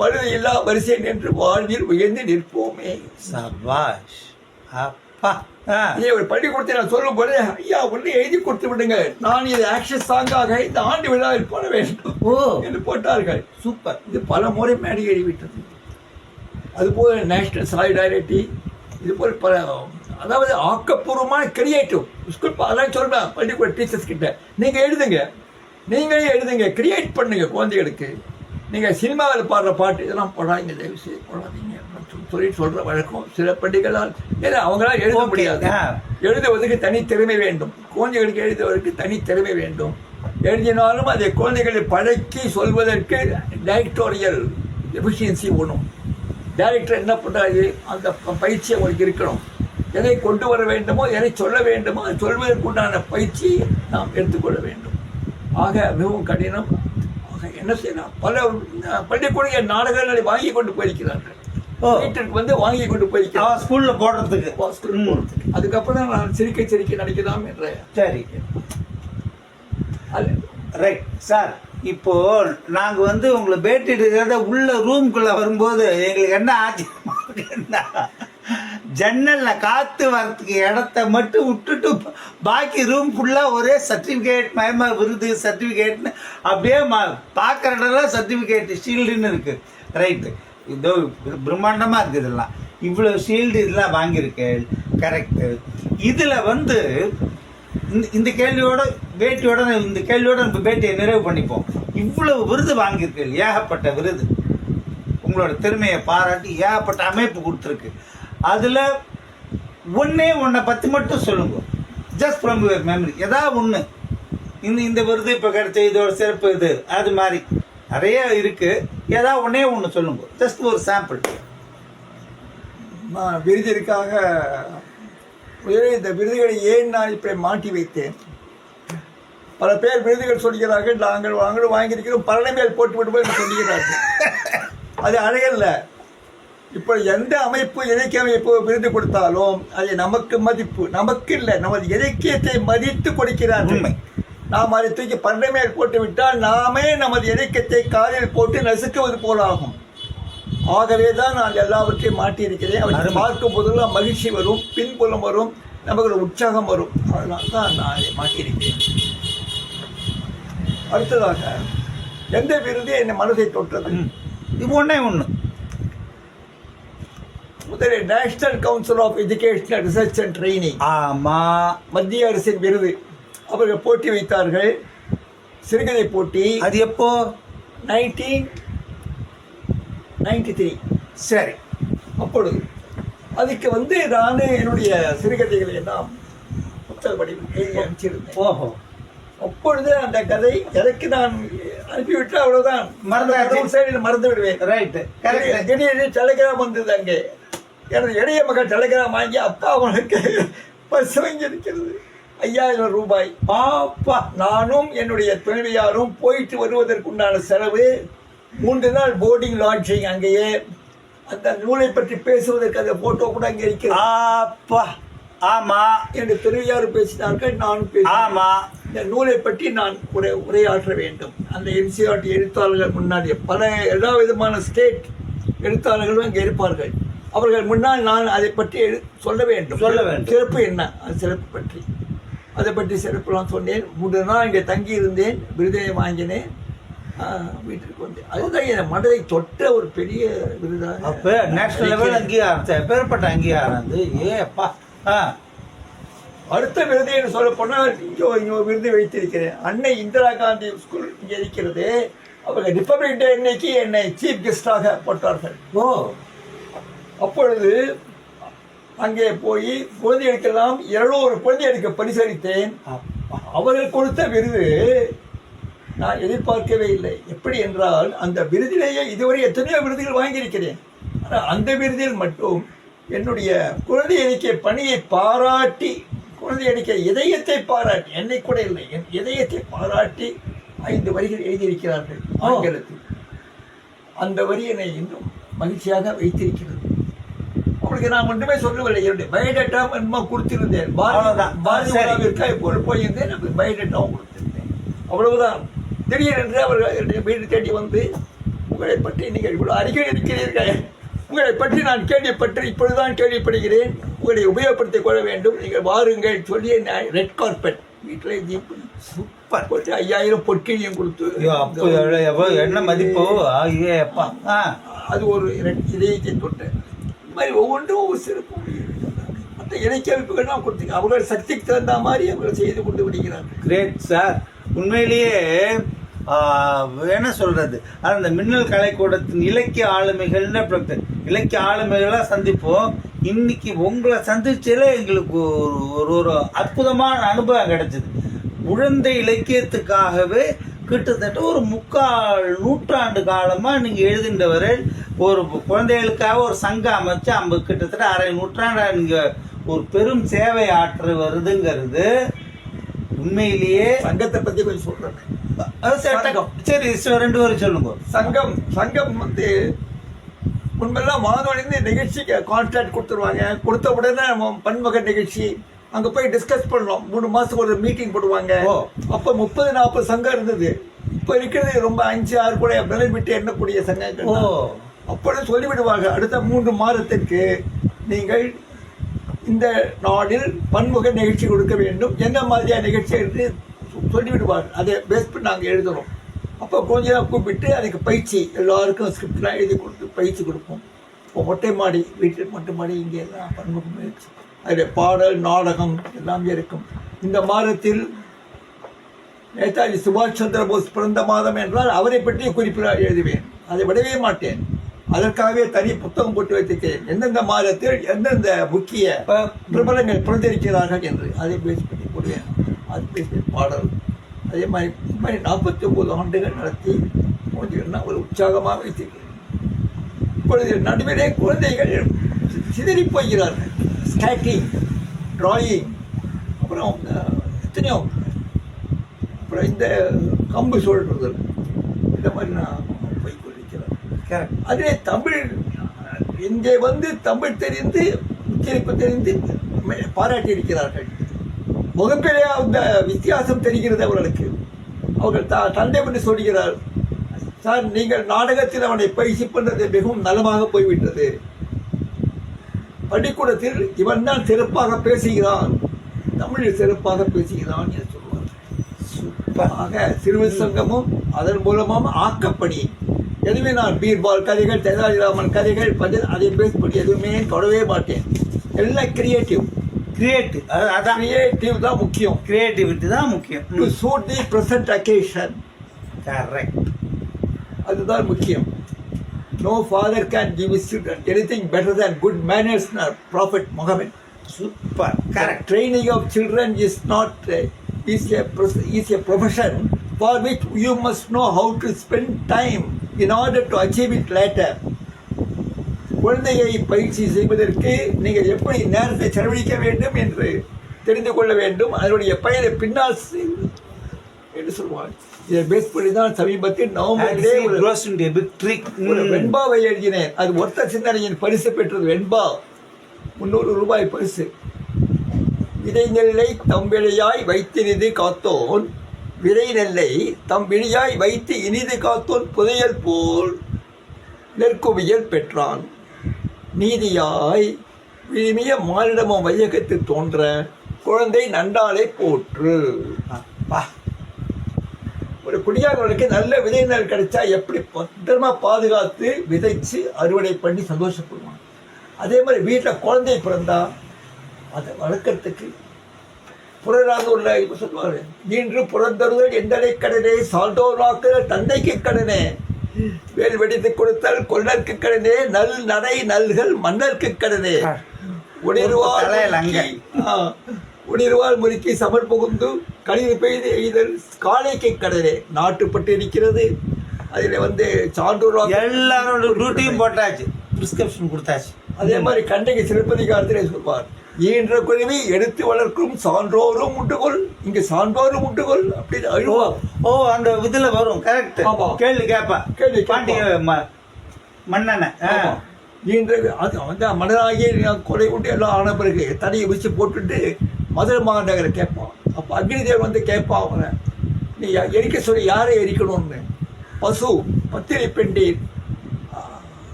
பழுது இல்லா வரிசை நின்று வாழ்வில் உயர்ந்து நிற்போமே. சபாஷ். அப்பா, ஒரு பள்ளிக்கூடத்தை நான் சொல்லும் போது, ஐயா ஒன்று எழுதி கொடுத்து விடுங்க, நான் இது ஆக்ஷன் சாங்காக இந்த ஆண்டு விழாவில் போட வேண்டும் என்று போட்டார்கள். சூப்பர். இது பல முறை மேடை ஏறிவிட்டது. அதுபோல் நேஷனல் சாலிடாரிட்டி, இது போல் பல, அதாவது ஆக்கப்பூர்வமான கிரியேட்டிவ் ஸ்கூல். அதான் சொல்றேன் பள்ளிக்கூட டீச்சர்ஸ் கிட்ட, நீங்கள் எழுதுங்க, கிரியேட் பண்ணுங்க குழந்தைகளுக்கு. நீங்கள் சினிமாவில் பாடுற பாட்டு இதெல்லாம் போடாதீங்க, தயவு செய்து போடாதீங்க சொல்லி சொல்கிற வழக்கம் சில பள்ளிகளால். ஏன்னா அவங்களால் எழுத முடியாது. எழுதுவதற்கு தனித்திறமை வேண்டும், குழந்தைகளுக்கு எழுதுவதற்கு தனித்திறமை வேண்டும். எழுதினாலும் அதை குழந்தைகளை பழக்கி சொல்வதற்கு டைரக்டோரியல் எஃபிஷியன்சி ஒன்றும். டைரக்டர் என்ன பண்ணுறாரு, அந்த பயிற்சி அவங்களுக்கு இருக்கணும். எதை கொண்டு வர வேண்டுமோ, எதை சொல்ல வேண்டுமோ அதை சொல்வதற்குண்டான பயிற்சி நாம் எடுத்துக்கொள்ள வேண்டும். ஆக மிகவும் கடினம். ஆக என்ன செய்யலாம், பல பள்ளிக்கூட நாடகங்களை வாங்கி கொண்டு போயிருக்கிறார்கள், வீட்டிற்கு வாங்கி கொண்டு போயிருக்கிறார் ஸ்கூல்ல போடுறதுக்கு. அதுக்கப்புறம் நான் சிரிக்க நினைக்கலாம் என்ற. சரி, ரைட் சார். இப்போ நாங்க உங்களை பேட்டி எடுக்கிறத உள்ள ரூம்குள்ள வரும்போது எங்களுக்கு என்ன ஆச்சரியமா இருக்குன்னா, ஜன்னல்ல காத்து வரத்துக்கு இடத்த மட்டும் விட்டுட்டு பாக்கி ரூம் ஃபுல்லா ஒரே சர்டிபிகேட் மயமா விருது சர்டிபிகேட்னு அப்படியே பார்க்குற இடம்லாம் சர்டிபிகேட் ஷீல்டுன்னு இருக்கு. ரைட்டு, இதோ பிரம்மாண்டமா இருக்கு. இதெல்லாம் இவ்வளோ ஷீல்டு இதெல்லாம் வாங்கியிருக்கேன். கரெக்டு. இதுல இந்த கேள்வியோட நம்ம பேட்டியை நிறைவு பண்ணிப்போம். இவ்வளவு விருது வாங்கியிருக்கேன், ஏகப்பட்ட விருது. உங்களோட திறமையை பாராட்டி ஏகப்பட்ட அமைப்பு கொடுத்துருக்கு. அதுல ஒன்றை பத்தி மட்டும் சொல்லுங்க, ஜஸ்ட் ஃப்ரம் யுவர் மெமரி. ஏதாவது ஒன்று, இந்த விருது இப்போ கிடைச்ச இதோட சிறப்பு இது, அது மாதிரி நிறைய இருக்கு. ஏதாவது ஒன்று சொல்லுங்க, ஜஸ்ட் ஒரு சாம்பிள். விருதிற்காக இந்த விருதுகளை ஏன் நான் இப்படி மாட்டி வைத்தேன். பல பேர் விருதுகள் சொல்கிறார்கள், நாங்கள் வாங்கியிருக்கிறோம், பலனை மேல் போட்டு விடுவோம் சொல்கிறார்கள். அது அழகல்ல. இப்போ எந்த அமைப்பு, இலக்கிய அமைப்பு விருது கொடுத்தாலும் அது நமக்கு மதிப்பு, நமக்கு இல்லை, நமது இலக்கியத்தை மதித்து கொடுக்கிறார்கள். நாம் அதை தூக்கி பண்டை மேல் போட்டு விட்டால் நாமே நமது இலக்கியத்தை காலில் போட்டு நசுக்குவது போலாகும். ஆகவே தான் நான் எல்லாவற்றையும் மாட்டியிருக்கிறேன். அவற்றை பார்க்கும் போதெல்லாம் மகிழ்ச்சி வரும், பின்புலம் வரும், நமக்கு ஒரு உற்சாகம் வரும். அதனால தான் நான் அதை மாட்டியிருக்கிறேன். அடுத்ததாக எந்த விருது என்னை மனதை தொட்டது? இது ஒன்று முதலில் National Council of Educational Research and Training, மத்திய அரசின் விருது. அவர்கள் போட்டி வைத்தார்கள், சிறுகதை போட்டி. அது எப்போ? 1993. சரி. அப்பொழுது அதுக்கு நான் என்னுடைய சிறுகதைகளை எல்லாம் புத்தக வடிவில் எழுதி அனுப்பிச்சிருந்தேன். ஓஹோ. அப்பொழுது அந்த கதை எனக்கு நான் அனுப்பிவிட்டு அவ்வளவுதான், மறந்து விடுவேன். ரைட்டு. திடீர்னு டெலிகிராம் வந்தது. அங்கே எனது இளைய மகள் டெலிகிராம் வாங்கி, அப்பா அவனுக்கு பஸ் வாங்கி இருக்கிறது, 5000 ரூபாய். பாப்பா நானும் என்னுடைய துணைவியாரும் போயிட்டு வருவதற்குண்டான செலவு 3 நாள் போர்டிங் லாட்ஜிங் அங்கேயே. அந்த நூலை பற்றி பேசுவதற்கு அந்த போட்டோ கூட அங்கே இருக்கிறது. அப்பா ஆமா என்னுடைய துணைவியாரும் பேசினார்கள், நானும் பேசினேன். ஆமா இந்த நூலை பற்றி நான் உரையாற்ற வேண்டும். அந்த NCERT எழுத்தாளர்கள் முன்னாடி எல்லா விதமான ஸ்டேட் எழுத்தாளர்களும் அங்கே இருப்பார்கள். அவர்கள் முன்னால் நான் அதை பற்றி சொல்ல வேண்டும். சிறப்பு என்ன, அது சிறப்பு பற்றி அதை பற்றி சிறப்புலாம் சொன்னேன். 3 நாள் இங்கே தங்கி இருந்தேன், விருதை வாங்கினேன், வீட்டிற்கு வந்தேன். அதுதான் என் மனதை தொட்ட ஒரு பெரிய விருதாக. அப்ப நேஷனல் லெவல் அங்கீகாரம், எப்பேற்பட்ட அங்கீகாரம் அது. அப்பா அடுத்த விருது என்று சொல்ல போனால் இங்கே விருது வைத்திருக்கிறேன். அன்னை இந்திரா காந்தி ஸ்கூல் இங்கே இருக்கிறது. அவர்கள் ரிப்பப்ளிக் டே அன்னைக்கு என்னை சீஃப் கெஸ்டாக போட்டார்கள். அப்பொழுது அங்கே போய் குழந்தைகளுக்கெல்லாம் 200 குழந்தைகளுக்கு பரிசளித்தேன். அவர்கள் கொடுத்த விருது நான் எதிர்பார்க்கவே இல்லை. எப்படி என்றால் அந்த விருதிலேயே இதுவரை எத்தனையோ விருதுகள் வாங்கியிருக்கிறேன். ஆனால் அந்த விருதில் மட்டும் என்னுடைய குழந்தை எண்ணிக்கை பணியை பாராட்டி, குழந்தை எண்ணிக்கை இதயத்தை பாராட்டி, என்னை கூட இல்லை, என் இதயத்தை பாராட்டி 5 வரிகள் எழுதியிருக்கிறார்கள் ஆங்கிலத்தில். அந்த வரி என்னை இன்னும் மகிழ்ச்சியாக வைத்திருக்கிறது. அவங்களுக்கு நான் ஒன்றுமே சொல்லவில்லை. என்னுடைய பயோடேட்டா என்னமோ கொடுத்திருந்தேன். பாரதிவிற்காக இப்போ போயிருந்தேன், பயோடேட்டாவும் கொடுத்திருந்தேன். அவ்வளவுதான். திடீரென்று அவர்கள் வீடு தேடி வந்து, உங்களை பற்றி நீங்கள் இவ்வளோ அறிக்கை இருக்கிறீர்கள், உங்களை பற்றி நான் கேள்விப்பட்டு இப்பொழுதுதான் கேள்விப்படுகிறேன், உங்களை உபயோகப்படுத்திக் கொள்ள வேண்டும், நீங்கள் வாருங்கள் சொல்லி ரெட் கார்பெட் வீட்டில் ஜீப் சூப்பர் போட்டு 5000 பொட்டியும் கொடுத்து என்ன மதிப்போ அது ஒரு இதயத்தை தொட்ட மாதிரி ஒவ்வொன்றும் ஒவ்வொரு சிறப்பு. மற்ற இலக்கிய அமைப்புகள்லாம் கொடுத்தீங்க, அவர்கள் சக்திக்கு தகுந்த மாதிரி அவர்கள் செய்து கொண்டு விடுகிறார்கள். Great sir. உண்மையிலேயே என்ன சொல்றது, அந்த மின்னல் கலைக்கூடத்தின் இலக்கிய ஆளுமைகள்னு இலக்கிய ஆளுமைகளாக சந்திப்போம். இன்னைக்கு உங்களை சந்திச்சதுல எங்களுக்கு ஒரு அற்புதமான அனுபவம் கிடைச்சது. குழந்தை இலக்கியத்துக்காகவே கிட்டத்தட்ட ஒரு 3/4 நூற்றாண்டு காலமாக நீங்கள் எழுதின்றவரை ஒரு குழந்தைகளுக்காக ஒரு சங்கம் அமைச்சு கிட்டத்தட்ட அரை நூற்றாண்டா நீங்கள் ஒரு பெரும் சேவை ஆற்ற வருதுங்கிறது உண்மையிலேயே. சங்கத்தை பற்றி கொஞ்சம் சொல்கிறேன். சரி 2 வரை சொல்லுங்க. சங்கம் வந்து முன்பெல்லாம் வானொலிந்து நிகழ்ச்சிக்கு கான்ட்ராக்ட் கொடுத்துருவாங்க. கொடுத்த உடனே நம்ம பன்முக நிகழ்ச்சி அங்கே போய் டிஸ்கஸ் பண்ணோம். 3 மாதத்துக்கு ஒரு மீட்டிங் போடுவாங்க. அப்போ 30-40 சங்கம் இருந்தது. இப்போ இருக்கிறது ரொம்ப 5-6 கூட விலை விட்டு எண்ணக்கூடிய சங்கங்கள். அப்பொழுது சொல்லிவிடுவாங்க, அடுத்த 3 மாதத்திற்கு நீங்கள் இந்த நாளில் பன்முக நிகழ்ச்சி கொடுக்க வேண்டும், என்ன மாதிரியான நிகழ்ச்சி என்று சொல்லிவிடுவார்கள். அதை பேஸ் பண்ணி நாங்கள் எழுதுகிறோம். அப்போ கொஞ்சம் நேரம் கூப்பிட்டு அதுக்கு பயிற்சி, எல்லாருக்கும் ஸ்கிரிப்ட்லாம் எழுதி கொடுத்து பயிற்சி கொடுப்போம். இப்போ மொட்டை மாடி, வீட்டில் மொட்டை மாடி, இங்கே எல்லாம் பன்முக முயற்சி, அதில் பாடல், நாடகம் எல்லாமே இருக்கும். இந்த மாதத்தில் நேதாஜி சுபாஷ் சந்திர போஸ் பிறந்த மாதம் என்றால் அவரை பற்றிய குறிப்பில் எழுதுவேன். அதை விடவே மாட்டேன். அதற்காகவே தனி புத்தகம் போட்டு வைத்திருக்கிறேன். எந்தெந்த மாதத்தில் எந்தெந்த முக்கிய பிரபலங்கள் பிறந்திருக்கிறார்கள் என்று அதை பேஸ் பண்ணி போடுவேன். அது பேசி பாடல். அதே மாதிரி 49 ஆண்டுகள் நடத்தி கொஞ்சம் ஒரு உற்சாகமாக வைத்திருக்கிறேன். இப்பொழுது நடுவிலே குழந்தைகள் சிதறி போகிறார்கள். ஸ்கேட்டிங், டிராயிங், அப்புறம் எத்தனையோ, அப்புறம் இந்த கம்பு சொல்றது, இந்த மாதிரி நான் போய் கொண்டிருக்கிறேன். அதே தமிழ் இங்கே வந்து தமிழ் தெரிந்து உச்சரிப்பு தெரிந்து பாராட்டி இருக்கிறார்கள். முகப்பிலே அந்த வித்தியாசம் தெரிகிறது அவர்களுக்கு. அவர்கள் தந்தை பண்ணி சொல்கிறார், சார் நீங்கள் நாடகத்தில் அவனை பயிற்சி பண்ணது மிகவும் நலமாக போய்விட்டது, பள்ளிக்கூடத்தில் இவன் தான் சிறப்பாக பேசுகிறான், தமிழில் சிறப்பாக பேசுகிறான் என்று சொல்வார். சூப்பராக சிறுவர் சங்கமும் அதன் மூலமாக ஆக்கப்படி எதுவுமே நான் பீர்பால் கதைகள், தெனாலிராமன் கதைகள் அதை பேஸ் பண்ணி எதுவுமே தொடவே மாட்டேன். எல்லாம் கிரியேட்டிவ் தான் முக்கியம். கிரியேட்டிவிட்டி தான் முக்கியம். To suit the present occasion. Correct. அதுதான் முக்கியம். No father can give his children anything better than good manners than Prophet Muhammad. Super. Correct. Training of children is not is a profession for which you must know how to spend time in order to achieve it later. குழந்தையை பயிற்சி செய்வதற்கு நீங்கள் எப்படி நேரத்தை செலவழிக்க வேண்டும் என்று தெரிந்து கொள்ள வேண்டும். அதனுடைய பெயரை பின்னால் என்று சொல்லுவாங்க. இதை பேஸ் பண்ணி தான் சமீபத்தில் நவம்பரிலே ஒரு வெண்பாவை எழுதினேன். அது ஒத்த சிந்தனையின் பரிசு பெற்றது. வெண்பா 300 ரூபாய் பரிசு. விதை நெல்லை தம்பிழையாய் வைத்தினிது காத்தோன், விதை நெல்லை தம் விழியாய் வைத்து இனிது காத்தோன், புதையல் போல் நெற்குவியல் பெற்றான். நீதியாய் விழுமிய மானிடமும் வையகத்து தோன்ற, குழந்தை நண்டாலை போற்று. ஒரு குடியாரவனுக்கு நல்ல விதை நெல் கிடைச்சா எப்படி பத்திரமா பாதுகாத்து விதைச்சு அறுவடை பண்ணி சந்தோஷப்படுவான். அதே மாதிரி வீட்டில் குழந்தை பிறந்தா அதை வளர்க்கறதுக்கு புறராக உள்ள இப்போ சொல்லுவாங்க, இன்று புறந்தருதல் எந்தடை கடனே, சான்றோராக்குதல் தந்தைக்கு கடனே, வேல் வெடித்து கொடுத்தல் கொள்ளற்கு கடனே, நல் நடை நல்கள் மன்னருக்கு கடனே, உணிர்வால் முறுக்கி சமர் புகுந்து கழிவு பெய்து எய்தல் காளைக்கு கடனே. நாட்டுப்பட்டு இருக்கிறது. அதில் சான்றோராக எல்லாரோட ரூட்டையும் போட்டாச்சு, பிரிஸ்கிரிப்ஷன் கொடுத்தாச்சு. அதே மாதிரி கண்டைக்கு சிலப்பதிகாரத்திலே சொல்வார், ஈன்ற குருவி எடுத்து வளர்க்கும் சான்றோரும் உண்டுகொள், இங்க சான்றோரும் உண்டுகொள் அப்படின்னு அழுவா. அந்த இதுல வரும். கரெக்ட். கேள்வி கேட்பா, கேள்வி பாண்டிய மன்னனை ஈன்ற அது மன்னனாகி கொலை கொண்டு எல்லாம் ஆன பிறகு தனியை வச்சு போட்டுட்டு மதுரை மாநகரை கேட்பான். அப்போ அக்னிதேவன் கேட்பான் அவனை, நீ எரிக்க சொல்லி யாரை எரிக்கணும்னு. பசு, பத்திரை பெண்டீர்,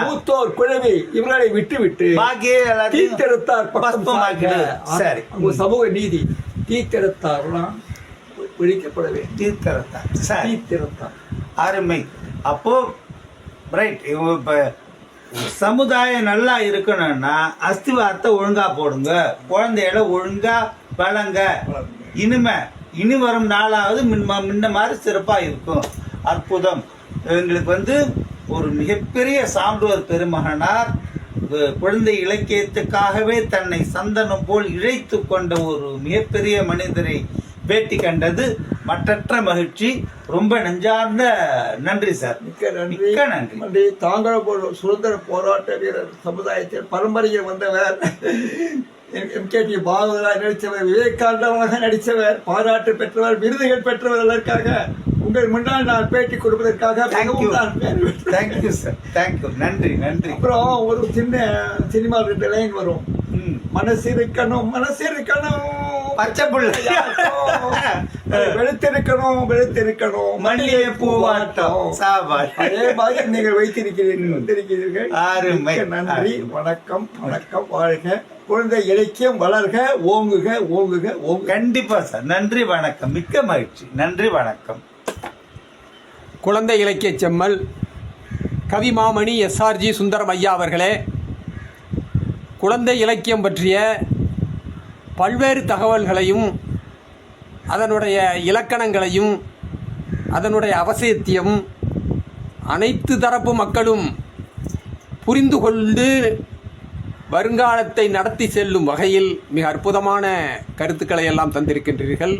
மூத்தோர் குழவி இவர்களை விட்டு விட்டு தீர்த்தெடுத்தார் சமூக நீதி. தீர்த்தெடுத்தார்லாம் ஒழிக்கப்பட வேண்டும். தீர்த்தெடுத்தார் அருமை. அப்போ ரைட். இப்ப சமுதாயம் நல்லா இருக்கணும்னா அஸ்திவாரத்தை ஒழுங்கா போடுங்க, குழந்தைகளை ஒழுங்கா வளங்க. இனி வரும் நாளாவது முன்ன மாதிரி சிறப்பா இருக்கும். அற்புதம். எங்களுக்கு ஒரு மிகப்பெரிய சான்றோர் பெருமகனார் குழந்தை இலக்கியத்துக்காகவே தன்னை சந்தனம் போல் இழைத்து கொண்ட ஒரு மிகப்பெரிய மனிதரை பேட்டி கண்டது மற்றற்ற மகிழ்ச்சி. ரொம்ப நெஞ்சார்ந்த நன்றி சார். மிக்க நன்றி. தாங்கள் சுதந்திர போராட்ட வீரர் சமுதாயத்தில் பரம்பரையில் வந்தவர், எம்கேடி பாகவதராக நடித்தவர், விவேகானந்தமாக நடித்தவர், பாராட்டு பெற்றவர், விருதுகள் பெற்றவர். அதற்காக உங்கள் முன்னால் நான் பேட்டி கொடுப்பதற்காக தேங்க்யூ சார். தேங்க்யூ. நன்றி நன்றி. அப்புறம் ஒரு சின்ன சினிமா 2 லைன் வரும். மனசு இருக்கணும், மனசு இருக்கணும், பச்சை புள்ள வெளுத்திருக்கணும், வெளுத்திருக்கணும், மல்லிகை பூவாட்டம். அதே மாதிரி நீங்கள் வைத்திருக்கிறீர்கள். நன்றி. வணக்கம். வணக்கம். வாழ்க. குழந்தை இலக்கியம் வளர்க, ஓங்குக, ஓங்குக, ஓங்குக. கண்டிப்பா சார். நன்றி. வணக்கம். மிக்க மகிழ்ச்சி. நன்றி. வணக்கம். குழந்தை இலக்கிய செம்மல் கவிமாமணி எஸ்ஆர்ஜி சுந்தரம் ஐயா அவர்களே, குழந்தை இலக்கியம் பற்றிய பல்வேறு தகவல்களையும் அதனுடைய இலக்கணங்களையும் அதனுடைய அவசியத்தையும் அனைத்து தரப்பு மக்களும் புரிந்து கொண்டு வருங்காலத்தை நடத்தி செல்லும் வகையில் மிக அற்புதமான கருத்துக்களை எல்லாம் தந்திருக்கின்றீர்கள்.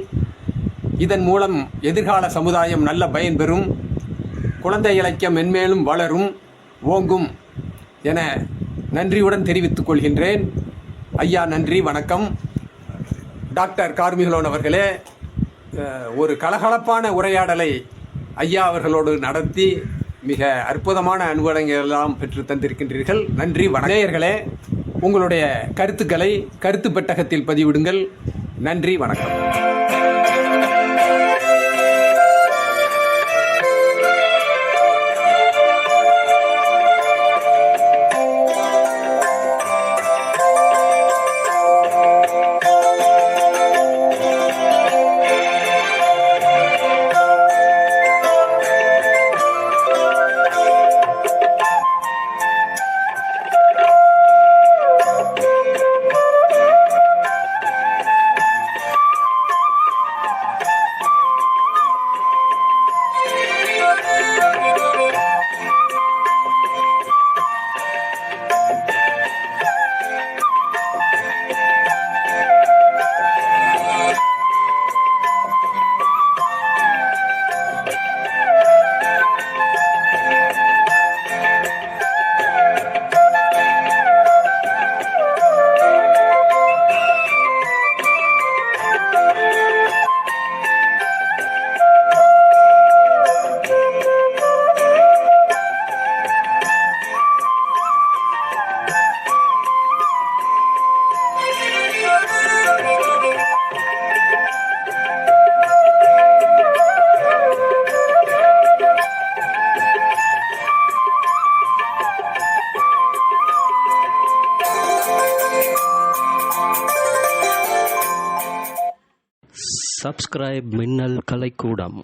இதன் மூலம் எதிர்கால சமுதாயம் நல்ல பயன்பெறும், குழந்தை இலக்கியம் மென்மேலும் வளரும், ஓங்கும் என நன்றியுடன் தெரிவித்துக் கொள்கின்றேன். ஐயா நன்றி. வணக்கம். டாக்டர் கார்மிகலோன் அவர்களே, ஒரு கலகலப்பான உரையாடலை ஐயா அவர்களோடு நடத்தி மிக அற்புதமான அனுபவங்கள் எல்லாம் பெற்று தந்திருக்கின்றீர்கள். நன்றி. நேயர்களே, உங்களுடைய கருத்துக்களை கருத்து பெட்டகத்தில் பதிவிடுங்கள். நன்றி. வணக்கம். சப்ஸ்கிரைப் மின்னல் கலைக்கூடம்.